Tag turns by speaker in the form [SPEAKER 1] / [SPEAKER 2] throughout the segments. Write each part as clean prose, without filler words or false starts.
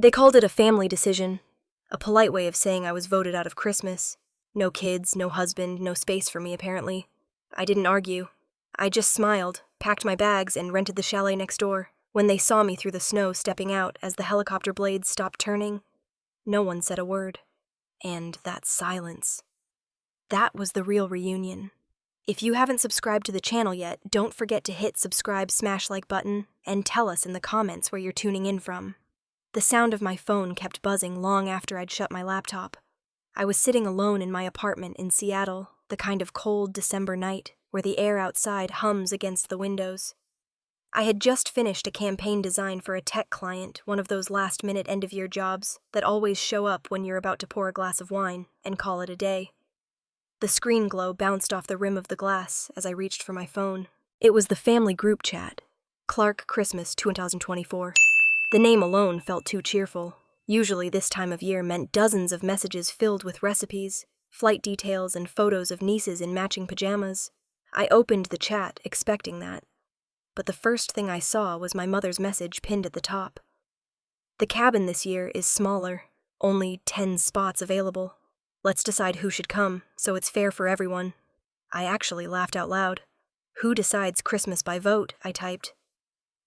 [SPEAKER 1] They called it a family decision, a polite way of saying I was voted out of Christmas. No kids, no husband, no space for me, apparently. I didn't argue. I just smiled, packed my bags, and rented the chalet next door. When they saw me through the snow stepping out as the helicopter blades stopped turning, no one said a word. And that silence. That was the real reunion. If you haven't subscribed to the channel yet, don't forget to hit subscribe, smash like button, and tell us in the comments where you're tuning in from. The sound of my phone kept buzzing long after I'd shut my laptop. I was sitting alone in my apartment in Seattle, the kind of cold December night where the air outside hums against the windows. I had just finished a campaign design for a tech client, one of those last-minute end-of-year jobs that always show up when you're about to pour a glass of wine and call it a day. The screen glow bounced off the rim of the glass as I reached for my phone. It was the family group chat. Clarke Christmas 2024. The name alone felt too cheerful. Usually this time of year meant dozens of messages filled with recipes, flight details, and photos of nieces in matching pajamas. I opened the chat, expecting that. But the first thing I saw was my mother's message pinned at the top. The cabin this year is smaller, only 10 spots available. Let's decide who should come, so it's fair for everyone. I actually laughed out loud. Who decides Christmas by vote? I typed.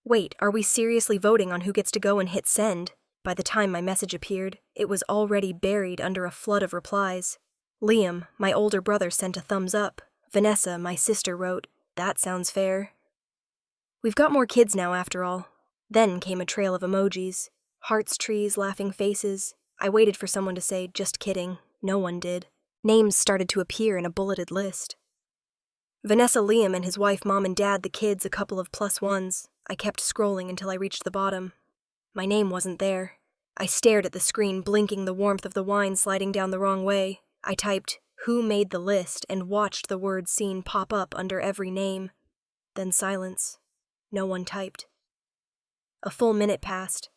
[SPEAKER 1] Wait, are we seriously voting on who gets to go and hit send? By the time my message appeared, it was already buried under a flood of replies. Liam, my older brother, sent a thumbs up. Vanessa, my sister, wrote, "That sounds fair." We've got more kids now, after all. Then came a trail of emojis. Hearts, trees, laughing faces. I waited for someone to say, "Just kidding." No one did. Names started to appear in a bulleted list. Vanessa, Liam, and his wife, Mom and Dad, the kids, a couple of +1s. I kept scrolling until I reached the bottom. My name wasn't there. I stared at the screen, blinking, the warmth of the wine sliding down the wrong way. I typed, "Who made the list?" and watched the word "seen" pop up under every name. Then silence. No one typed. A full minute passed.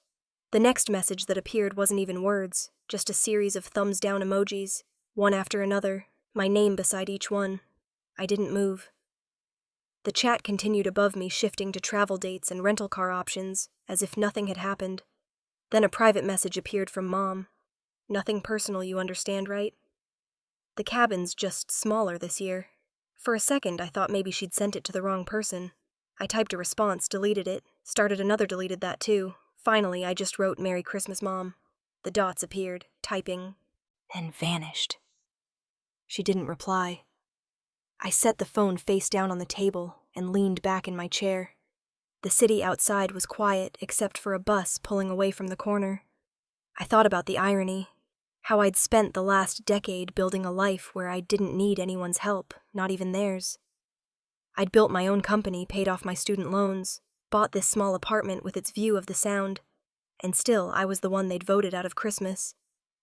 [SPEAKER 1] The next message that appeared wasn't even words, just a series of thumbs down emojis, one after another, my name beside each one. I didn't move. The chat continued above me, shifting to travel dates and rental car options, as if nothing had happened. Then a private message appeared from Mom. Nothing personal, you understand, right? The cabin's just smaller this year. For a second, I thought maybe she'd sent it to the wrong person. I typed a response, deleted it, started another, deleted that too. Finally, I just wrote, "Merry Christmas, Mom." The dots appeared, typing, then vanished. She didn't reply. I set the phone face down on the table and leaned back in my chair. The city outside was quiet except for a bus pulling away from the corner. I thought about the irony, how I'd spent the last decade building a life where I didn't need anyone's help, not even theirs. I'd built my own company, paid off my student loans, bought this small apartment with its view of the Sound, and still I was the one they'd voted out of Christmas.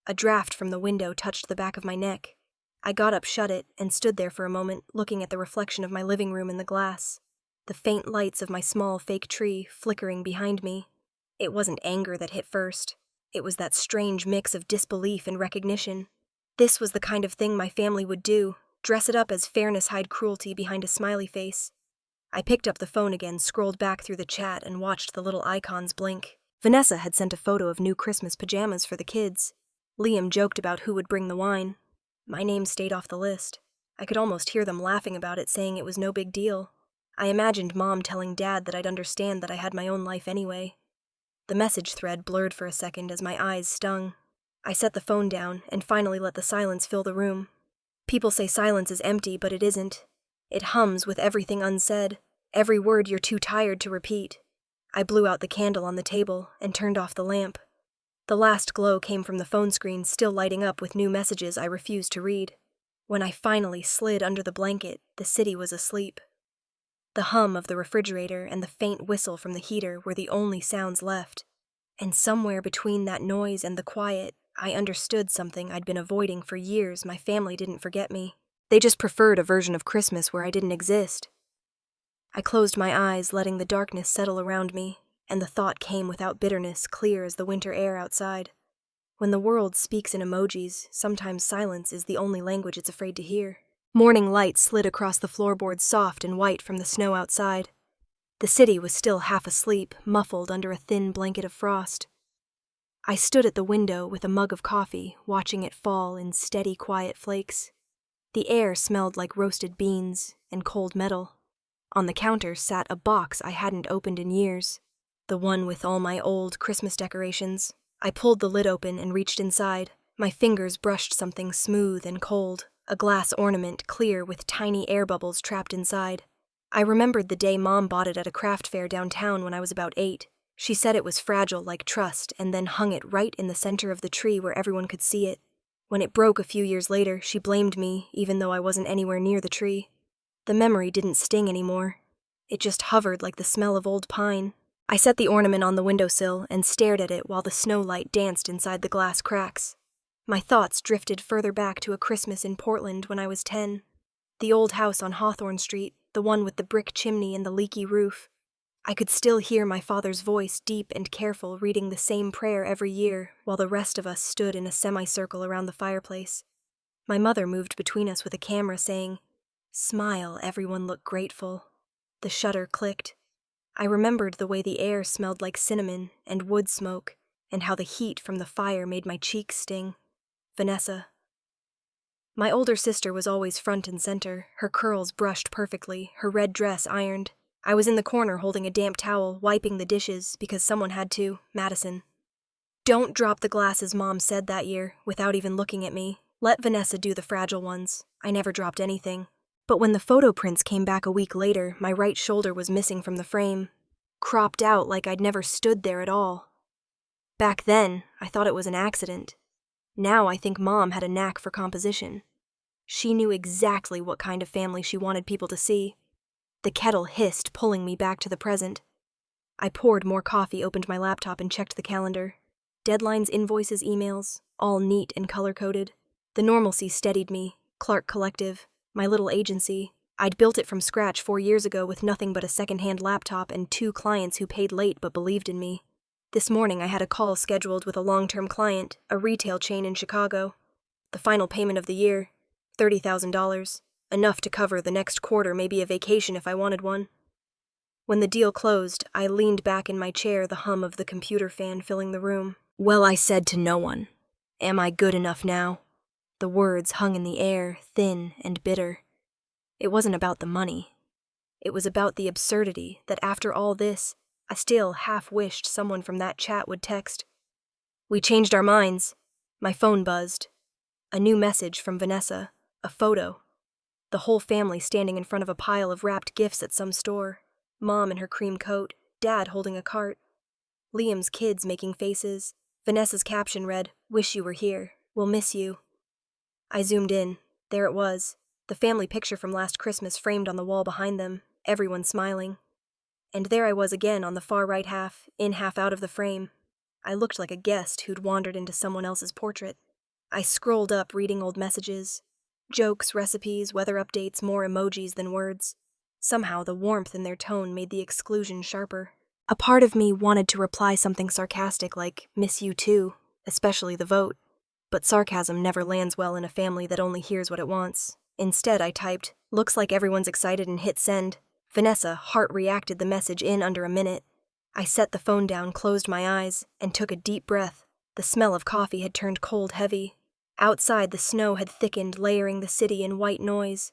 [SPEAKER 1] A draft from the window touched the back of my neck. I got up, shut it, and stood there for a moment, looking at the reflection of my living room in the glass, the faint lights of my small fake tree flickering behind me. It wasn't anger that hit first. It was that strange mix of disbelief and recognition. This was the kind of thing my family would do, dress it up as fairness hide cruelty behind a smiley face. I picked up the phone again, scrolled back through the chat, and watched the little icons blink. Vanessa had sent a photo of new Christmas pajamas for the kids. Liam joked about who would bring the wine. My name stayed off the list. I could almost hear them laughing about it, saying it was no big deal. I imagined Mom telling Dad that I'd understand that I had my own life anyway. The message thread blurred for a second as my eyes stung. I set the phone down and finally let the silence fill the room. People say silence is empty, but it isn't. It hums with everything unsaid, every word you're too tired to repeat. I blew out the candle on the table and turned off the lamp. The last glow came from the phone screen, still lighting up with new messages I refused to read. When I finally slid under the blanket, the city was asleep. The hum of the refrigerator and the faint whistle from the heater were the only sounds left. And somewhere between that noise and the quiet, I understood something I'd been avoiding for years. My family didn't forget me. They just preferred a version of Christmas where I didn't exist. I closed my eyes, letting the darkness settle around me, and the thought came without bitterness, clear as the winter air outside. When the world speaks in emojis, sometimes silence is the only language it's afraid to hear. Morning light slid across the floorboards, soft and white from the snow outside. The city was still half asleep, muffled under a thin blanket of frost. I stood at the window with a mug of coffee, watching it fall in steady, quiet flakes. The air smelled like roasted beans and cold metal. On the counter sat a box I hadn't opened in years, the one with all my old Christmas decorations. I pulled the lid open and reached inside. My fingers brushed something smooth and cold, a glass ornament clear with tiny air bubbles trapped inside. I remembered the day Mom bought it at a craft fair downtown when I was about 8. She said it was fragile like trust and then hung it right in the center of the tree where everyone could see it. When it broke a few years later, she blamed me, even though I wasn't anywhere near the tree. The memory didn't sting anymore. It just hovered like the smell of old pine. I set the ornament on the windowsill and stared at it while the snow light danced inside the glass cracks. My thoughts drifted further back to a Christmas in Portland when I was 10. The old house on Hawthorne Street, the one with the brick chimney and the leaky roof. I could still hear my father's voice, deep and careful, reading the same prayer every year, while the rest of us stood in a semicircle around the fireplace. My mother moved between us with a camera, saying, "Smile, everyone look grateful." The shutter clicked. I remembered the way the air smelled like cinnamon and wood smoke, and how the heat from the fire made my cheeks sting. Vanessa. My older sister was always front and center, her curls brushed perfectly, her red dress ironed. I was in the corner holding a damp towel, wiping the dishes because someone had to. Madison. "Don't drop the glasses," Mom said that year, without even looking at me. "Let Vanessa do the fragile ones." I never dropped anything. But when the photo prints came back a week later, my right shoulder was missing from the frame, cropped out like I'd never stood there at all. Back then, I thought it was an accident. Now I think Mom had a knack for composition. She knew exactly what kind of family she wanted people to see. The kettle hissed, pulling me back to the present. I poured more coffee, opened my laptop, and checked the calendar. Deadlines, invoices, emails, all neat and color-coded. The normalcy steadied me. Clarke Collective, my little agency. I'd built it from scratch 4 years ago with nothing but a second-hand laptop and 2 clients who paid late but believed in me. This morning I had a call scheduled with a long-term client, a retail chain in Chicago. The final payment of the year, $30,000. Enough to cover the next quarter, maybe a vacation if I wanted one. When the deal closed, I leaned back in my chair, the hum of the computer fan filling the room. Well, I said to no one, "Am I good enough now?" The words hung in the air, thin and bitter. It wasn't about the money. It was about the absurdity that after all this, I still half wished someone from that chat would text. "We changed our minds." My phone buzzed. A new message from Vanessa, a photo. The whole family standing in front of a pile of wrapped gifts at some store. Mom in her cream coat, Dad holding a cart. Liam's kids making faces. Vanessa's caption read, "Wish you were here. We'll miss you." I zoomed in. There it was. The family picture from last Christmas framed on the wall behind them, everyone smiling. And there I was again on the far right half, in half out of the frame. I looked like a guest who'd wandered into someone else's portrait. I scrolled up reading old messages. Jokes, recipes, weather updates, more emojis than words. Somehow the warmth in their tone made the exclusion sharper. A part of me wanted to reply something sarcastic like, "Miss you too," especially the vote. But sarcasm never lands well in a family that only hears what it wants. Instead, I typed, "Looks like everyone's excited," and hit send. Vanessa heart-reacted the message in under a minute. I set the phone down, closed my eyes, and took a deep breath. The smell of coffee had turned cold heavy. Outside, the snow had thickened, layering the city in white noise.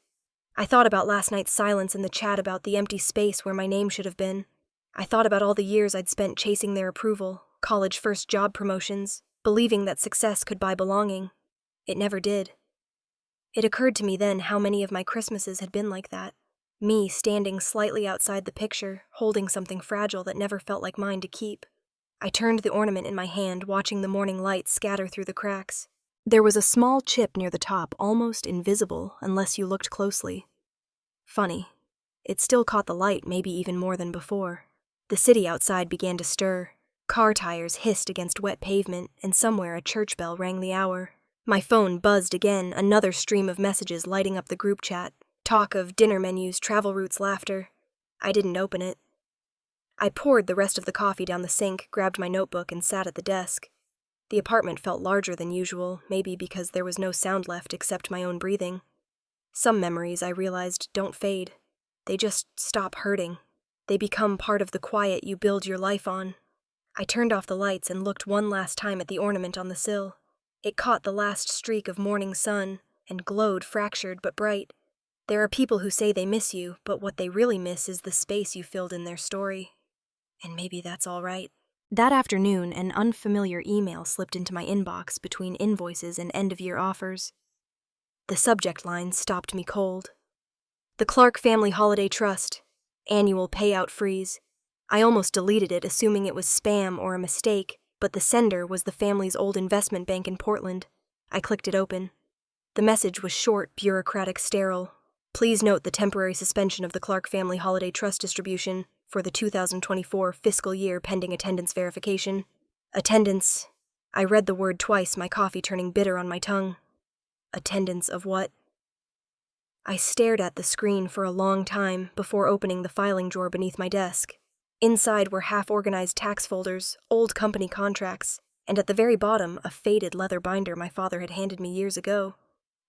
[SPEAKER 1] I thought about last night's silence and the chat about the empty space where my name should have been. I thought about all the years I'd spent chasing their approval, college first job promotions, believing that success could buy belonging. It never did. It occurred to me then how many of my Christmases had been like that. Me standing slightly outside the picture, holding something fragile that never felt like mine to keep. I turned the ornament in my hand, watching the morning light scatter through the cracks. There was a small chip near the top, almost invisible unless you looked closely. Funny. It still caught the light, maybe even more than before. The city outside began to stir. Car tires hissed against wet pavement, and somewhere a church bell rang the hour. My phone buzzed again, another stream of messages lighting up the group chat. Talk of dinner menus, travel routes, laughter. I didn't open it. I poured the rest of the coffee down the sink, grabbed my notebook, and sat at the desk. The apartment felt larger than usual, maybe because there was no sound left except my own breathing. Some memories, I realized, don't fade. They just stop hurting. They become part of the quiet you build your life on. I turned off the lights and looked one last time at the ornament on the sill. It caught the last streak of morning sun and glowed fractured but bright. There are people who say they miss you, but what they really miss is the space you filled in their story. And maybe that's all right. That afternoon, an unfamiliar email slipped into my inbox between invoices and end-of-year offers. The subject line stopped me cold. The Clarke Family Holiday Trust. Annual payout freeze. I almost deleted it, assuming it was spam or a mistake, but the sender was the family's old investment bank in Portland. I clicked it open. The message was short, bureaucratic, sterile. Please note the temporary suspension of the Clarke Family Holiday Trust distribution for the 2024 fiscal year pending attendance verification. Attendance. I read the word twice, my coffee turning bitter on my tongue. Attendance of what? I stared at the screen for a long time before opening the filing drawer beneath my desk. Inside were half-organized tax folders, old company contracts, and at the very bottom, a faded leather binder my father had handed me years ago.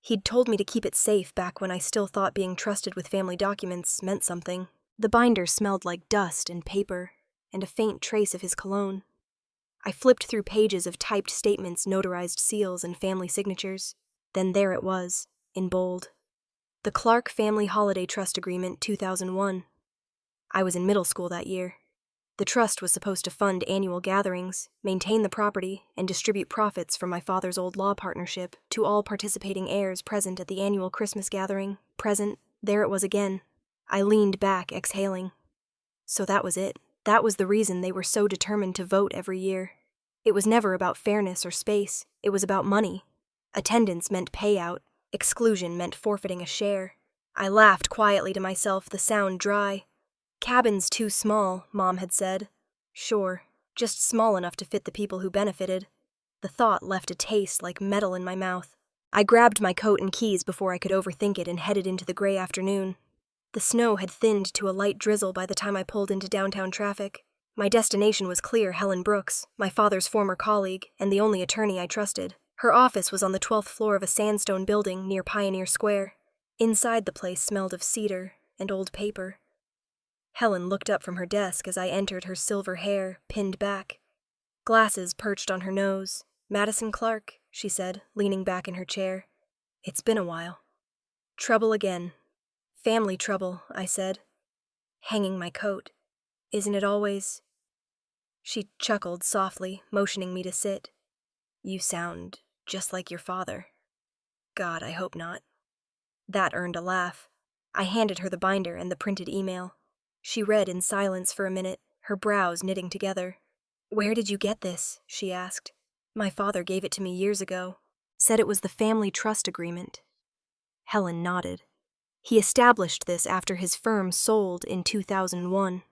[SPEAKER 1] He'd told me to keep it safe back when I still thought being trusted with family documents meant something. The binder smelled like dust and paper, and a faint trace of his cologne. I flipped through pages of typed statements, notarized seals, and family signatures. Then there it was, in bold. The Clarke Family Holiday Trust Agreement, 2001. I was in middle school that year. The trust was supposed to fund annual gatherings, maintain the property, and distribute profits from my father's old law partnership to all participating heirs present at the annual Christmas gathering. Present, there it was again. I leaned back, exhaling. So that was it. That was the reason they were so determined to vote every year. It was never about fairness or space. It was about money. Attendance meant payout. Exclusion meant forfeiting a share. I laughed quietly to myself, the sound dry. Cabin's too small, Mom had said. Sure, just small enough to fit the people who benefited. The thought left a taste like metal in my mouth. I grabbed my coat and keys before I could overthink it and headed into the gray afternoon. The snow had thinned to a light drizzle by the time I pulled into downtown traffic. My destination was clear Helen Brooks, my father's former colleague, and the only attorney I trusted. Her office was on the 12th floor of a sandstone building near Pioneer Square. Inside the place smelled of cedar and old paper. Helen looked up from her desk as I entered, her silver hair pinned back. Glasses perched on her nose. "Madison Clarke," she said, leaning back in her chair. "It's been a while." "Trouble again." "Family trouble," I said, hanging my coat. "Isn't it always?" She chuckled softly, motioning me to sit. "You sound just like your father." God, I hope not. That earned a laugh. I handed her the binder and the printed email. She read in silence for a minute, her brows knitting together. "Where did you get this?" she asked. "My father gave it to me years ago. Said it was the family trust agreement." Helen nodded. "He established this after his firm sold in 2001.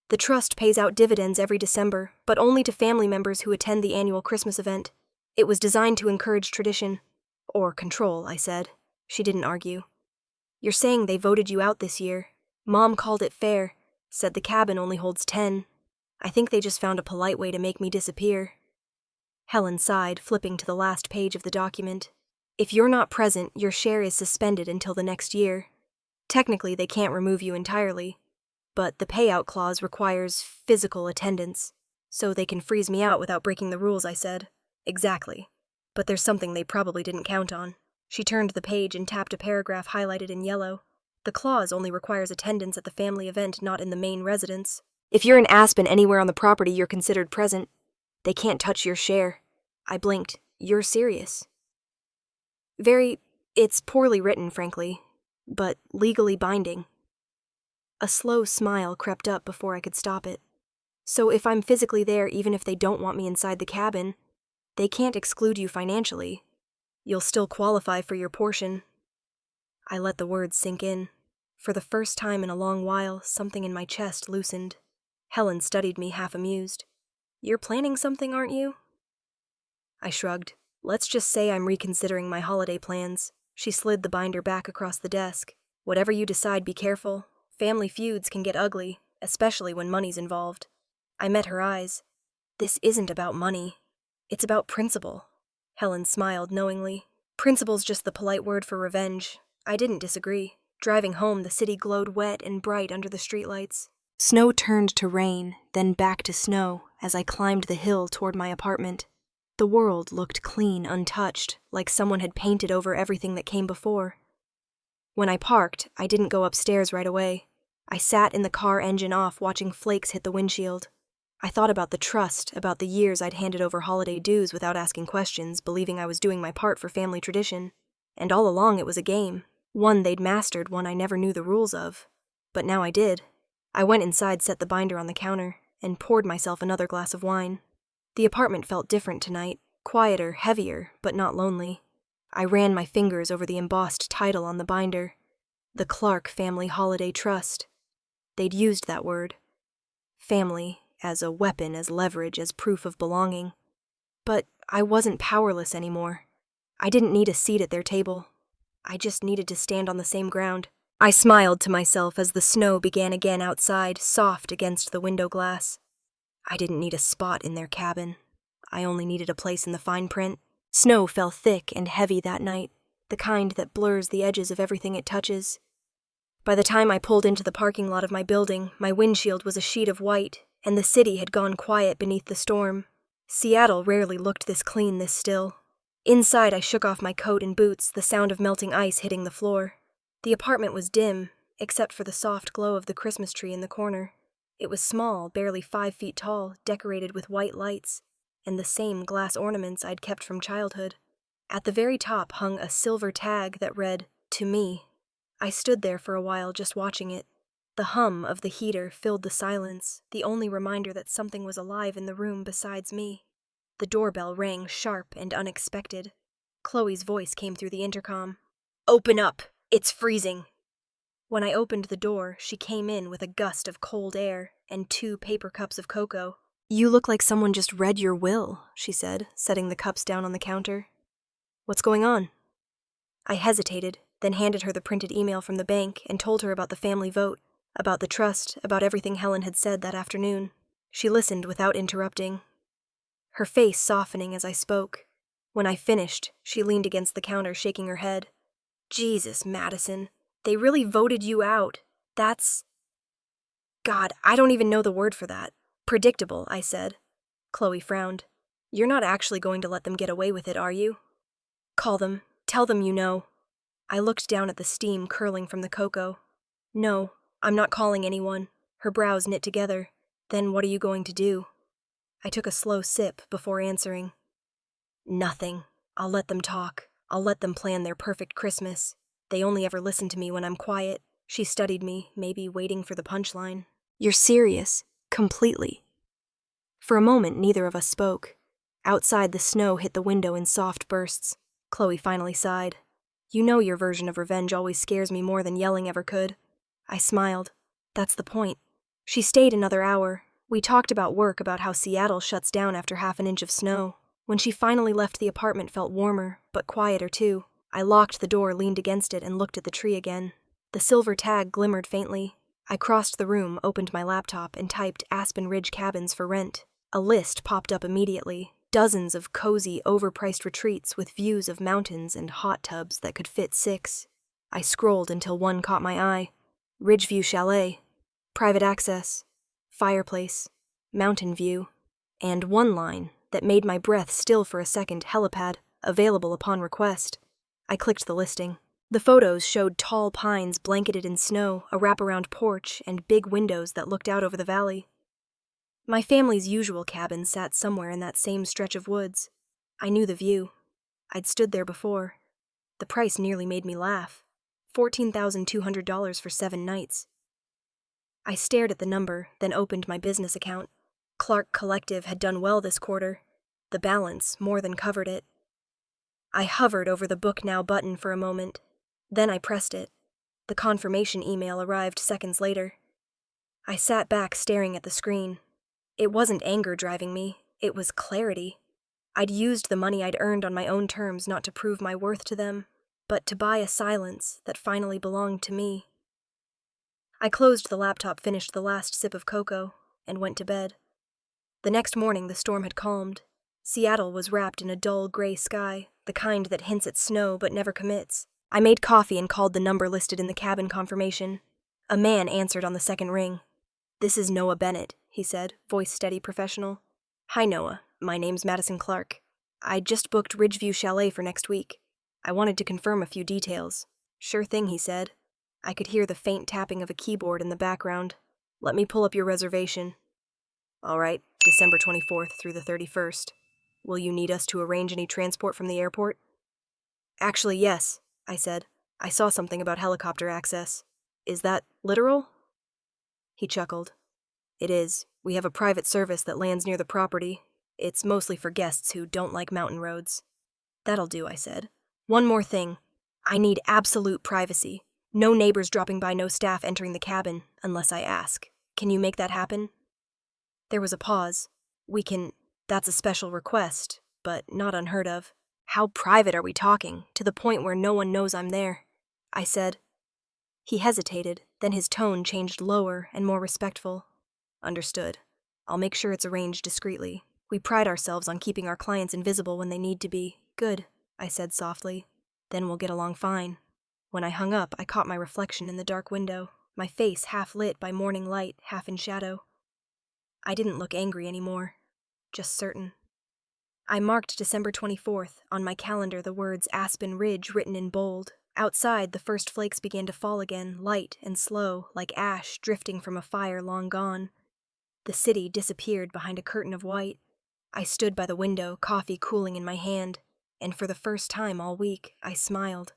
[SPEAKER 1] The trust pays out dividends every December, but only to family members who attend the annual Christmas event. It was designed to encourage tradition. Or control," I said. She didn't argue. "You're saying they voted you out this year. Mom called it fair, said the cabin only holds 10. I think they just found a polite way to make me disappear." Helen sighed, flipping to the last page of the document. "If you're not present, your share is suspended until the next year. Technically, they can't remove you entirely, but the payout clause requires physical attendance, so they can freeze me out without breaking the rules," I said. "Exactly. But there's something they probably didn't count on." She turned the page and tapped a paragraph highlighted in yellow. "The clause only requires attendance at the family event, not in the main residence. If you're in Aspen anywhere on the property, you're considered present. They can't touch your share." I blinked. "You're serious?" It's poorly written, frankly, but legally binding." A slow smile crept up before I could stop it. "So if I'm physically there, even if they don't want me inside the cabin, they can't exclude you financially. You'll still qualify for your portion." I let the words sink in. For the first time in a long while, something in my chest loosened. Helen studied me, half amused. "You're planning something, aren't you?" I shrugged. "Let's just say I'm reconsidering my holiday plans." She slid the binder back across the desk. "Whatever you decide, be careful. Family feuds can get ugly, especially when money's involved." I met her eyes. "This isn't about money. It's about principle." Helen smiled knowingly. "Principle's just the polite word for revenge." I didn't disagree. Driving home, the city glowed wet and bright under the streetlights. Snow turned to rain, then back to snow as I climbed the hill toward my apartment. The world looked clean, untouched, like someone had painted over everything that came before. When I parked, I didn't go upstairs right away. I sat in the car engine off watching flakes hit the windshield. I thought about the trust, about the years I'd handed over holiday dues without asking questions, believing I was doing my part for family tradition. And all along it was a game. One they'd mastered, one I never knew the rules of. But now I did. I went inside, set the binder on the counter, and poured myself another glass of wine. The apartment felt different tonight, quieter, heavier, but not lonely. I ran my fingers over the embossed title on the binder. The Clarke Family Holiday Trust. They'd used that word. Family, as a weapon, as leverage, as proof of belonging. But I wasn't powerless anymore. I didn't need a seat at their table. I just needed to stand on the same ground. I smiled to myself as the snow began again outside, soft against the window glass. I didn't need a spot in their cabin. I only needed a place in the fine print. Snow fell thick and heavy that night, the kind that blurs the edges of everything it touches. By the time I pulled into the parking lot of my building, my windshield was a sheet of white, and the city had gone quiet beneath the storm. Seattle rarely looked this clean, this still. Inside, I shook off my coat and boots, the sound of melting ice hitting the floor. The apartment was dim, except for the soft glow of the Christmas tree in the corner. It was small, barely 5 feet tall, decorated with white lights, and the same glass ornaments I'd kept from childhood. At the very top hung a silver tag that read, "To me." I stood there for a while just watching it. The hum of the heater filled the silence, the only reminder that something was alive in the room besides me. The doorbell rang sharp and unexpected. Chloe's voice came through the intercom. "Open up! It's freezing!" When I opened the door, she came in with a gust of cold air and 2 paper cups of cocoa. "You look like someone just read your will," she said, setting the cups down on the counter. "What's going on?" I hesitated, then handed her the printed email from the bank and told her about the family vote, about the trust, about everything Helen had said that afternoon. She listened without interrupting, her face softening as I spoke. When I finished, she leaned against the counter, shaking her head. "Jesus, Madison, they really voted you out. That's... God, I don't even know the word for that. Predictable," I said. Chloe frowned. "You're not actually going to let them get away with it, are you?" "Call them. Tell them you know." I looked down at the steam curling from the cocoa. "No, I'm not calling anyone." Her brows knit together. "Then what are you going to do?" I took a slow sip before answering. "Nothing. I'll let them talk. I'll let them plan their perfect Christmas. They only ever listen to me when I'm quiet." She studied me, maybe waiting for the punchline. "You're serious? Completely?" For a moment, neither of us spoke. Outside, the snow hit the window in soft bursts. Chloe finally sighed. "You know your version of revenge always scares me more than yelling ever could." I smiled. "That's the point." She stayed another hour. We talked about work, about how Seattle shuts down after half an inch of snow. When she finally left, the apartment felt warmer, but quieter too. I locked the door, leaned against it, and looked at the tree again. The silver tag glimmered faintly. I crossed the room, opened my laptop, and typed Aspen Ridge cabins for rent. A list popped up immediately. Dozens of cozy, overpriced retreats with views of mountains and hot tubs that could fit 6. I scrolled until one caught my eye. Ridgeview Chalet. Private access. Fireplace. Mountain view. And one line that made my breath still for a second: helipad, available upon request. I clicked the listing. The photos showed tall pines blanketed in snow, a wraparound porch, and big windows that looked out over the valley. My family's usual cabin sat somewhere in that same stretch of woods. I knew the view. I'd stood there before. The price nearly made me laugh. $14,200 for 7 nights. I stared at the number, then opened my business account. Clarke Collective had done well this quarter. The balance more than covered it. I hovered over the Book Now button for a moment. Then I pressed it. The confirmation email arrived seconds later. I sat back staring at the screen. It wasn't anger driving me. It was clarity. I'd used the money I'd earned on my own terms, not to prove my worth to them, but to buy a silence that finally belonged to me. I closed the laptop, finished the last sip of cocoa, and went to bed. The next morning, the storm had calmed. Seattle was wrapped in a dull gray sky, the kind that hints at snow but never commits. I made coffee and called the number listed in the cabin confirmation. A man answered on the second ring. "This is Noah Bennett," he said, voice steady professional. "Hi, Noah. My name's Madison Clarke. I just booked Ridgeview Chalet for next week. I wanted to confirm a few details." "Sure thing," he said. I could hear the faint tapping of a keyboard in the background. "Let me pull up your reservation." "All right, December 24th through the 31st. Will you need us to arrange any transport from the airport?" "Actually, yes," I said. "I saw something about helicopter access. Is that literal?" He chuckled. "It is. We have a private service that lands near the property. It's mostly for guests who don't like mountain roads." "That'll do," I said. "One more thing. I need absolute privacy. No neighbors dropping by, no staff entering the cabin, unless I ask. Can you make that happen?" There was a pause. That's a special request, but not unheard of. "How private are we talking, to the point where no one knows I'm there?" I said. He hesitated, then his tone changed lower and more respectful. "Understood. I'll make sure it's arranged discreetly. We pride ourselves on keeping our clients invisible when they need to be." "Good," I said softly. "Then we'll get along fine." When I hung up, I caught my reflection in the dark window, my face half lit by morning light, half in shadow. I didn't look angry anymore, just certain. I marked December 24th, on my calendar the words Aspen Ridge written in bold. Outside, the first flakes began to fall again, light and slow, like ash drifting from a fire long gone. The city disappeared behind a curtain of white. I stood by the window, coffee cooling in my hand, and for the first time all week, I smiled.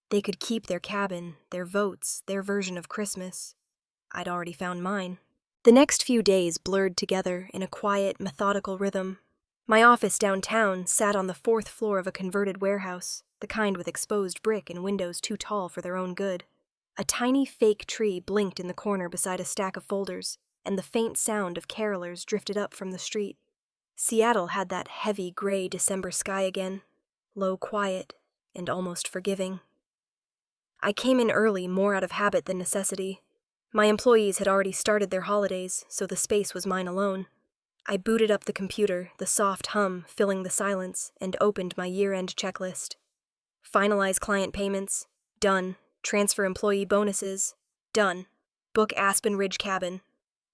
[SPEAKER 1] They could keep their cabin, their votes, their version of Christmas. I'd already found mine. The next few days blurred together in a quiet, methodical rhythm. My office downtown sat on the 4th floor of a converted warehouse, the kind with exposed brick and windows too tall for their own good. A tiny fake tree blinked in the corner beside a stack of folders, and the faint sound of carolers drifted up from the street. Seattle had that heavy, gray December sky again, low quiet and almost forgiving. I came in early, more out of habit than necessity. My employees had already started their holidays, so the space was mine alone. I booted up the computer, the soft hum filling the silence, and opened my year-end checklist. Finalize client payments. Done. Transfer employee bonuses. Done. Book Aspen Ridge cabin.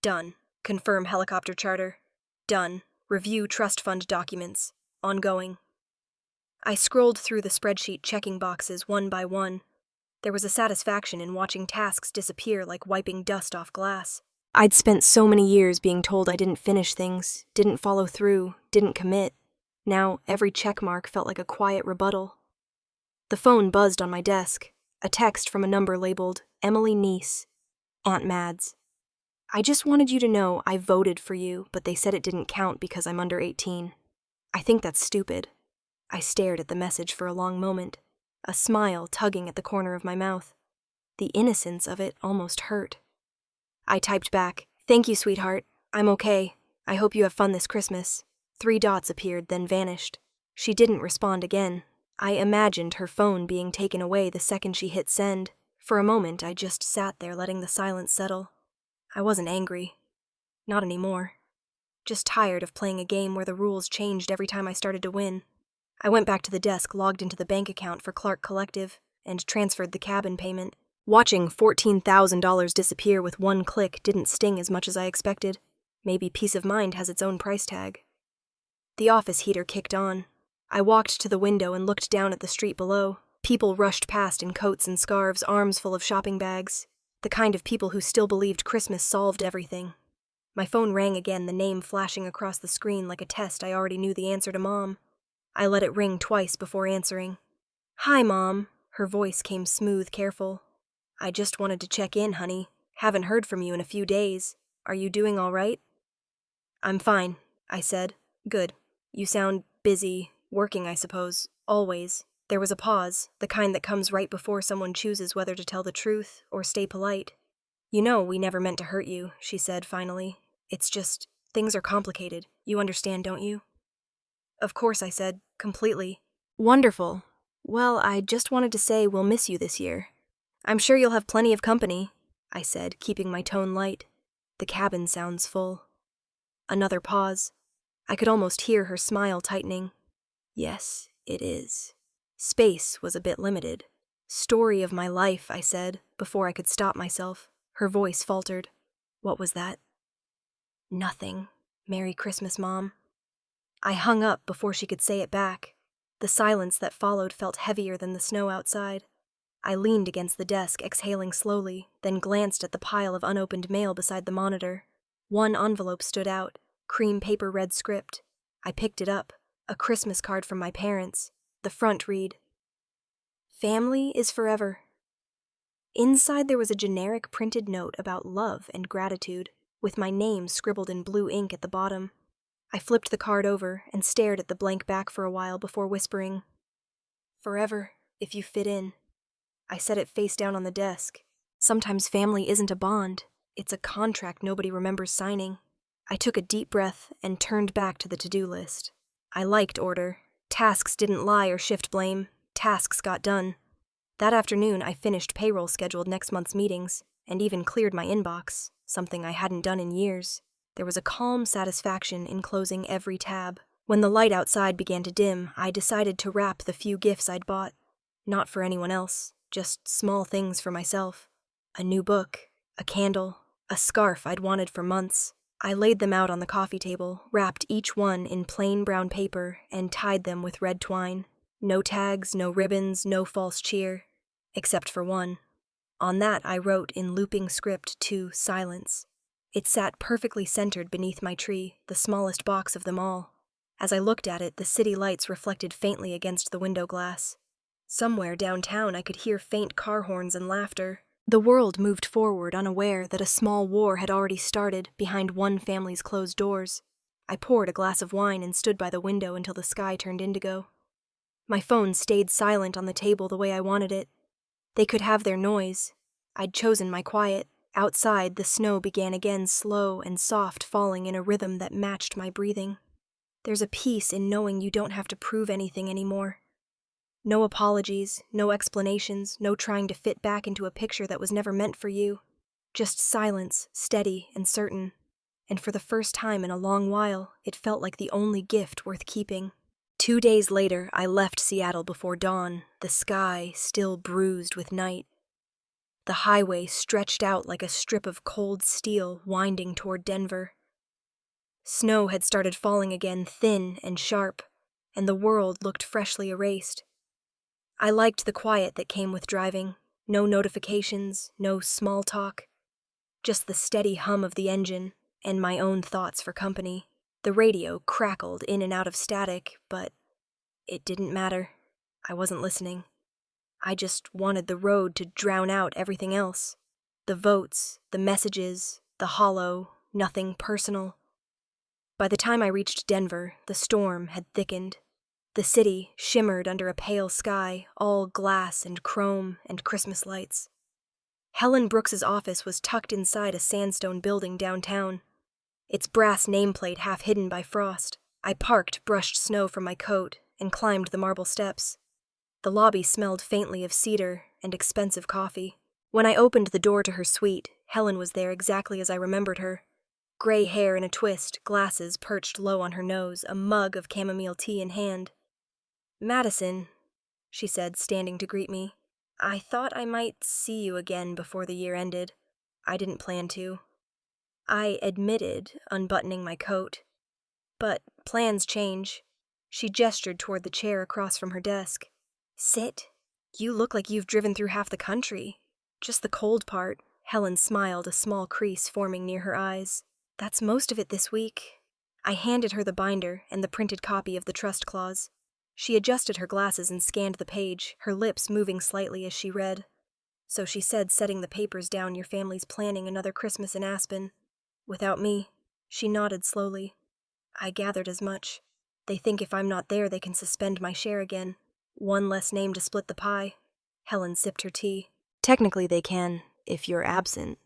[SPEAKER 1] Done. Confirm helicopter charter. Done. Review trust fund documents. Ongoing. I scrolled through the spreadsheet checking boxes one by one. There was a satisfaction in watching tasks disappear like wiping dust off glass. I'd spent so many years being told I didn't finish things, didn't follow through, didn't commit. Now, every checkmark felt like a quiet rebuttal. The phone buzzed on my desk, a text from a number labeled Emily Niece, Aunt Mads. "I just wanted you to know I voted for you, but they said it didn't count because I'm under 18. I think that's stupid." I stared at the message for a long moment, a smile tugging at the corner of my mouth. The innocence of it almost hurt. I typed back, "Thank you, sweetheart. I'm okay. I hope you have fun this Christmas." 3 dots appeared, then vanished. She didn't respond again. I imagined her phone being taken away the second she hit send. For a moment, I just sat there letting the silence settle. I wasn't angry. Not anymore. Just tired of playing a game where the rules changed every time I started to win. I went back to the desk, logged into the bank account for Clarke Collective, and transferred the cabin payment. Watching $14,000 disappear with one click didn't sting as much as I expected. Maybe peace of mind has its own price tag. The office heater kicked on. I walked to the window and looked down at the street below. People rushed past in coats and scarves, arms full of shopping bags. The kind of people who still believed Christmas solved everything. My phone rang again, the name flashing across the screen like a test I already knew the answer to Mom. I let it ring twice before answering. "Hi, Mom." Her voice came smooth, careful. "I just wanted to check in, honey. Haven't heard from you in a few days. Are you doing all right?" "I'm fine," I said. "Good. You sound busy, working, I suppose, always." There was a pause, the kind that comes right before someone chooses whether to tell the truth or stay polite. "You know, we never meant to hurt you," she said finally. "It's just, things are complicated. You understand, don't you?" "Of course," I said, completely. "Wonderful. Well, I just wanted to say we'll miss you this year. I'm sure you'll have plenty of company," I said, keeping my tone light. "The cabin sounds full." Another pause. I could almost hear her smile tightening. "Yes, it is." Space was a bit limited. "Story of my life," I said, before I could stop myself. Her voice faltered. What was that? Nothing. Merry Christmas, Mom. I hung up before she could say it back. The silence that followed felt heavier than the snow outside. I leaned against the desk, exhaling slowly, then glanced at the pile of unopened mail beside the monitor. One envelope stood out, cream paper red script. I picked it up, a Christmas card from my parents. The front read, "Family is forever." Inside there was a generic printed note about love and gratitude, with my name scribbled in blue ink at the bottom. I flipped the card over and stared at the blank back for a while before whispering, "Forever, if you fit in." I set it face down on the desk. Sometimes family isn't a bond. It's a contract nobody remembers signing. I took a deep breath and turned back to the to-do list. I liked order. Tasks didn't lie or shift blame. Tasks got done. That afternoon, I finished payroll scheduled next month's meetings, and even cleared my inbox, something I hadn't done in years. There was a calm satisfaction in closing every tab. When the light outside began to dim, I decided to wrap the few gifts I'd bought. Not for anyone else, just small things for myself. A new book, a candle, a scarf I'd wanted for months. I laid them out on the coffee table, wrapped each one in plain brown paper, and tied them with red twine. No tags, no ribbons, no false cheer. Except for one. On that I wrote in looping script to Silence. It sat perfectly centered beneath my tree, the smallest box of them all. As I looked at it, the city lights reflected faintly against the window glass. Somewhere downtown I could hear faint car horns and laughter. The world moved forward, unaware that a small war had already started behind one family's closed doors. I poured a glass of wine and stood by the window until the sky turned indigo. My phone stayed silent on the table the way I wanted it. They could have their noise. I'd chosen my quiet. Outside, the snow began again, slow and soft, falling in a rhythm that matched my breathing. There's a peace in knowing you don't have to prove anything anymore. No apologies, no explanations, no trying to fit back into a picture that was never meant for you. Just silence, steady and certain. And for the first time in a long while, it felt like the only gift worth keeping. 2 days later, I left Seattle before dawn, the sky still bruised with night. The highway stretched out like a strip of cold steel winding toward Denver. Snow had started falling again, thin and sharp, and the world looked freshly erased. I liked the quiet that came with driving. No notifications, no small talk. Just the steady hum of the engine, and my own thoughts for company. The radio crackled in and out of static, but it didn't matter. I wasn't listening. I just wanted the road to drown out everything else. The votes, the messages, the hollow, nothing personal. By the time I reached Denver, the storm had thickened. The city shimmered under a pale sky, all glass and chrome and Christmas lights. Helen Brooks's office was tucked inside a sandstone building downtown, its brass nameplate half hidden by frost. I parked, brushed snow from my coat, and climbed the marble steps. The lobby smelled faintly of cedar and expensive coffee. When I opened the door to her suite, Helen was there exactly as I remembered her. Gray hair in a twist, glasses perched low on her nose, a mug of chamomile tea in hand. "Madison," she said, standing to greet me. "I thought I might see you again before the year ended. I didn't plan to." I admitted, unbuttoning my coat. "But plans change." She gestured toward the chair across from her desk. "Sit. You look like you've driven through half the country." "Just the cold part." Helen smiled, a small crease forming near her eyes. "That's most of it this week." I handed her the binder and the printed copy of the trust clause. She adjusted her glasses and scanned the page, her lips moving slightly as she read. "So she said, setting the papers down, your family's planning another Christmas in Aspen. Without me." She nodded slowly. "I gathered as much. They think if I'm not there, they can suspend my share again. One less name to split the pie." Helen sipped her tea. "Technically they can, if you're absent.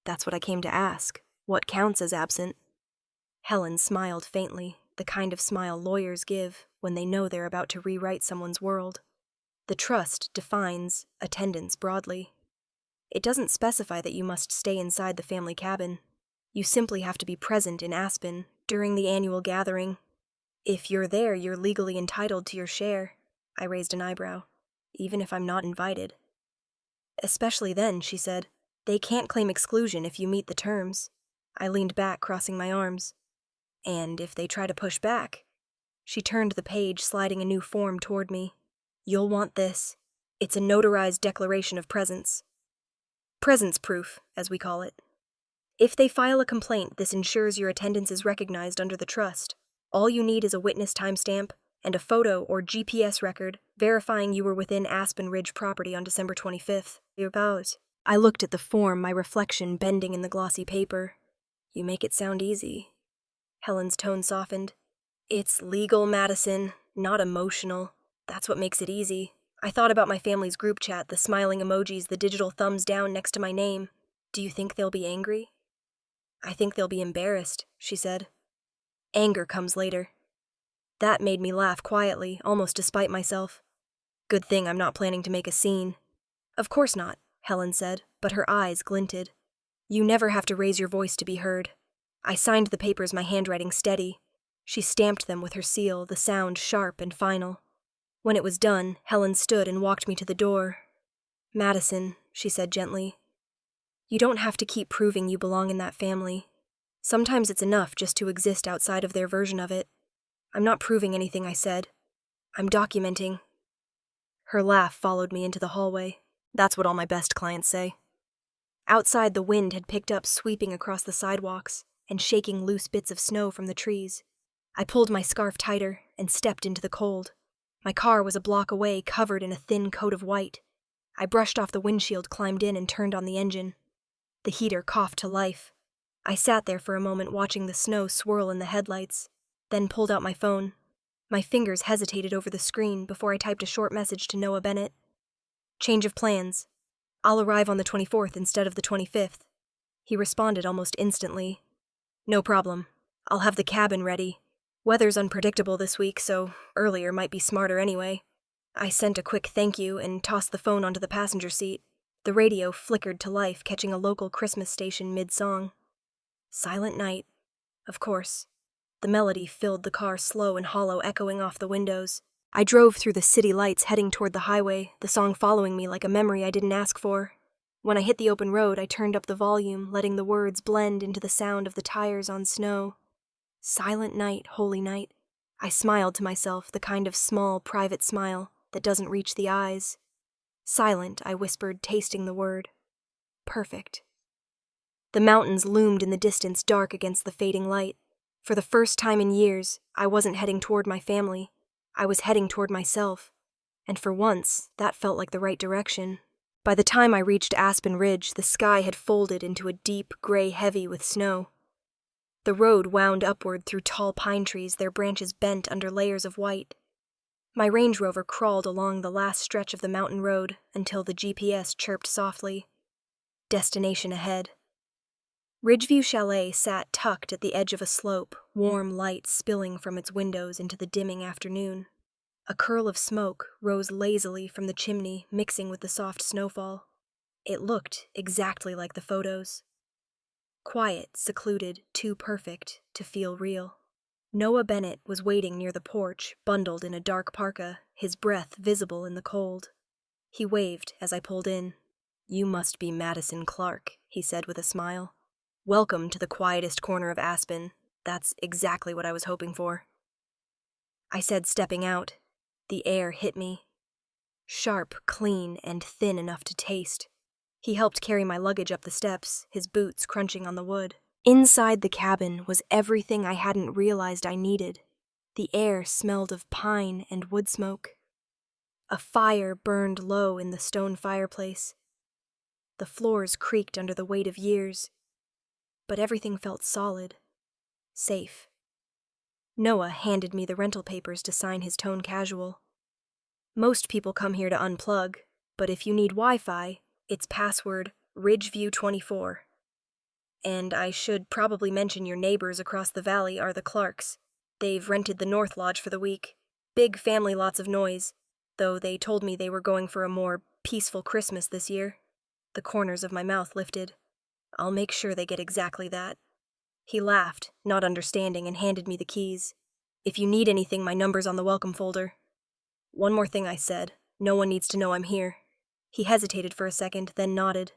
[SPEAKER 1] That's what I came to ask. What counts as absent?" Helen smiled faintly, the kind of smile lawyers give when they know they're about to rewrite someone's world. The trust defines attendance broadly. It doesn't specify that you must stay inside the family cabin. You simply have to be present in Aspen during the annual gathering. If you're there, you're legally entitled to your share. I raised an eyebrow. "Even if I'm not invited?" "Especially then," she said. "They can't claim exclusion if you meet the terms." I leaned back, crossing my arms. And if they try to push back? She turned the page, sliding a new form toward me. You'll want this. It's a notarized declaration of presence. Presence proof, as we call it. If they file a complaint, this ensures your attendance is recognized under the trust. All you need is a witness timestamp and a photo or GPS record verifying you were within Aspen Ridge property on December 25th. Your bows. I looked at the form, my reflection bending in the glossy paper. You make it sound easy. Helen's tone softened. It's legal, Madison, not emotional. That's what makes it easy. I thought about my family's group chat, the smiling emojis, the digital thumbs down next to my name. Do you think they'll be angry? I think they'll be embarrassed, she said. Anger comes later. That made me laugh quietly, almost despite myself. Good thing I'm not planning to make a scene. Of course not, Helen said, but her eyes glinted. You never have to raise your voice to be heard. I signed the papers, my handwriting steady. She stamped them with her seal, the sound sharp and final. When it was done, Helen stood and walked me to the door. Madison, she said gently, you don't have to keep proving you belong in that family. Sometimes it's enough just to exist outside of their version of it. I'm not proving anything, I said. I'm documenting. Her laugh followed me into the hallway. That's what all my best clients say. Outside, the wind had picked up, sweeping across the sidewalks and shaking loose bits of snow from the trees. I pulled my scarf tighter and stepped into the cold. My car was a block away, covered in a thin coat of white. I brushed off the windshield, climbed in, and turned on the engine. The heater coughed to life. I sat there for a moment, watching the snow swirl in the headlights, then pulled out my phone. My fingers hesitated over the screen before I typed a short message to Noah Bennett. Change of plans. I'll arrive on the 24th instead of the 25th. He responded almost instantly. No problem. I'll have the cabin ready. Weather's unpredictable this week, so earlier might be smarter anyway. I sent a quick thank you and tossed the phone onto the passenger seat. The radio flickered to life, catching a local Christmas station mid-song. Silent Night, of course. The melody filled the car, slow and hollow, echoing off the windows. I drove through the city lights, heading toward the highway, the song following me like a memory I didn't ask for. When I hit the open road, I turned up the volume, letting the words blend into the sound of the tires on snow. Silent night, holy night. I smiled to myself, the kind of small, private smile that doesn't reach the eyes. Silent, I whispered, tasting the word. Perfect. The mountains loomed in the distance, dark against the fading light. For the first time in years, I wasn't heading toward my family. I was heading toward myself. And for once, that felt like the right direction. By the time I reached Aspen Ridge, the sky had folded into a deep gray heavy with snow. The road wound upward through tall pine trees, their branches bent under layers of white. My Range Rover crawled along the last stretch of the mountain road until the GPS chirped softly. Destination ahead. Ridgeview Chalet sat tucked at the edge of a slope, warm light spilling from its windows into the dimming afternoon. A curl of smoke rose lazily from the chimney, mixing with the soft snowfall. It looked exactly like the photos. Quiet, secluded, too perfect to feel real. Noah Bennett was waiting near the porch, bundled in a dark parka, his breath visible in the cold. He waved as I pulled in. You must be Madison Clarke, he said with a smile. Welcome to the quietest corner of Aspen. That's exactly what I was hoping for. I said, stepping out. The air hit me. Sharp, clean, and thin enough to taste. He helped carry my luggage up the steps, his boots crunching on the wood. Inside the cabin was everything I hadn't realized I needed. The air smelled of pine and wood smoke. A fire burned low in the stone fireplace. The floors creaked under the weight of years, but everything felt solid, safe. Noah handed me the rental papers to sign, his tone casual. Most people come here to unplug, but if you need Wi-Fi, it's password Ridgeview24. And I should probably mention your neighbors across the valley are the Clarks. They've rented the North Lodge for the week. Big family, lots of noise, though they told me they were going for a more peaceful Christmas this year. The corners of my mouth lifted. I'll make sure they get exactly that. He laughed, not understanding, and handed me the keys. If you need anything, my number's on the welcome folder. One more thing, I said. No one needs to know I'm here. He hesitated for a second, then nodded.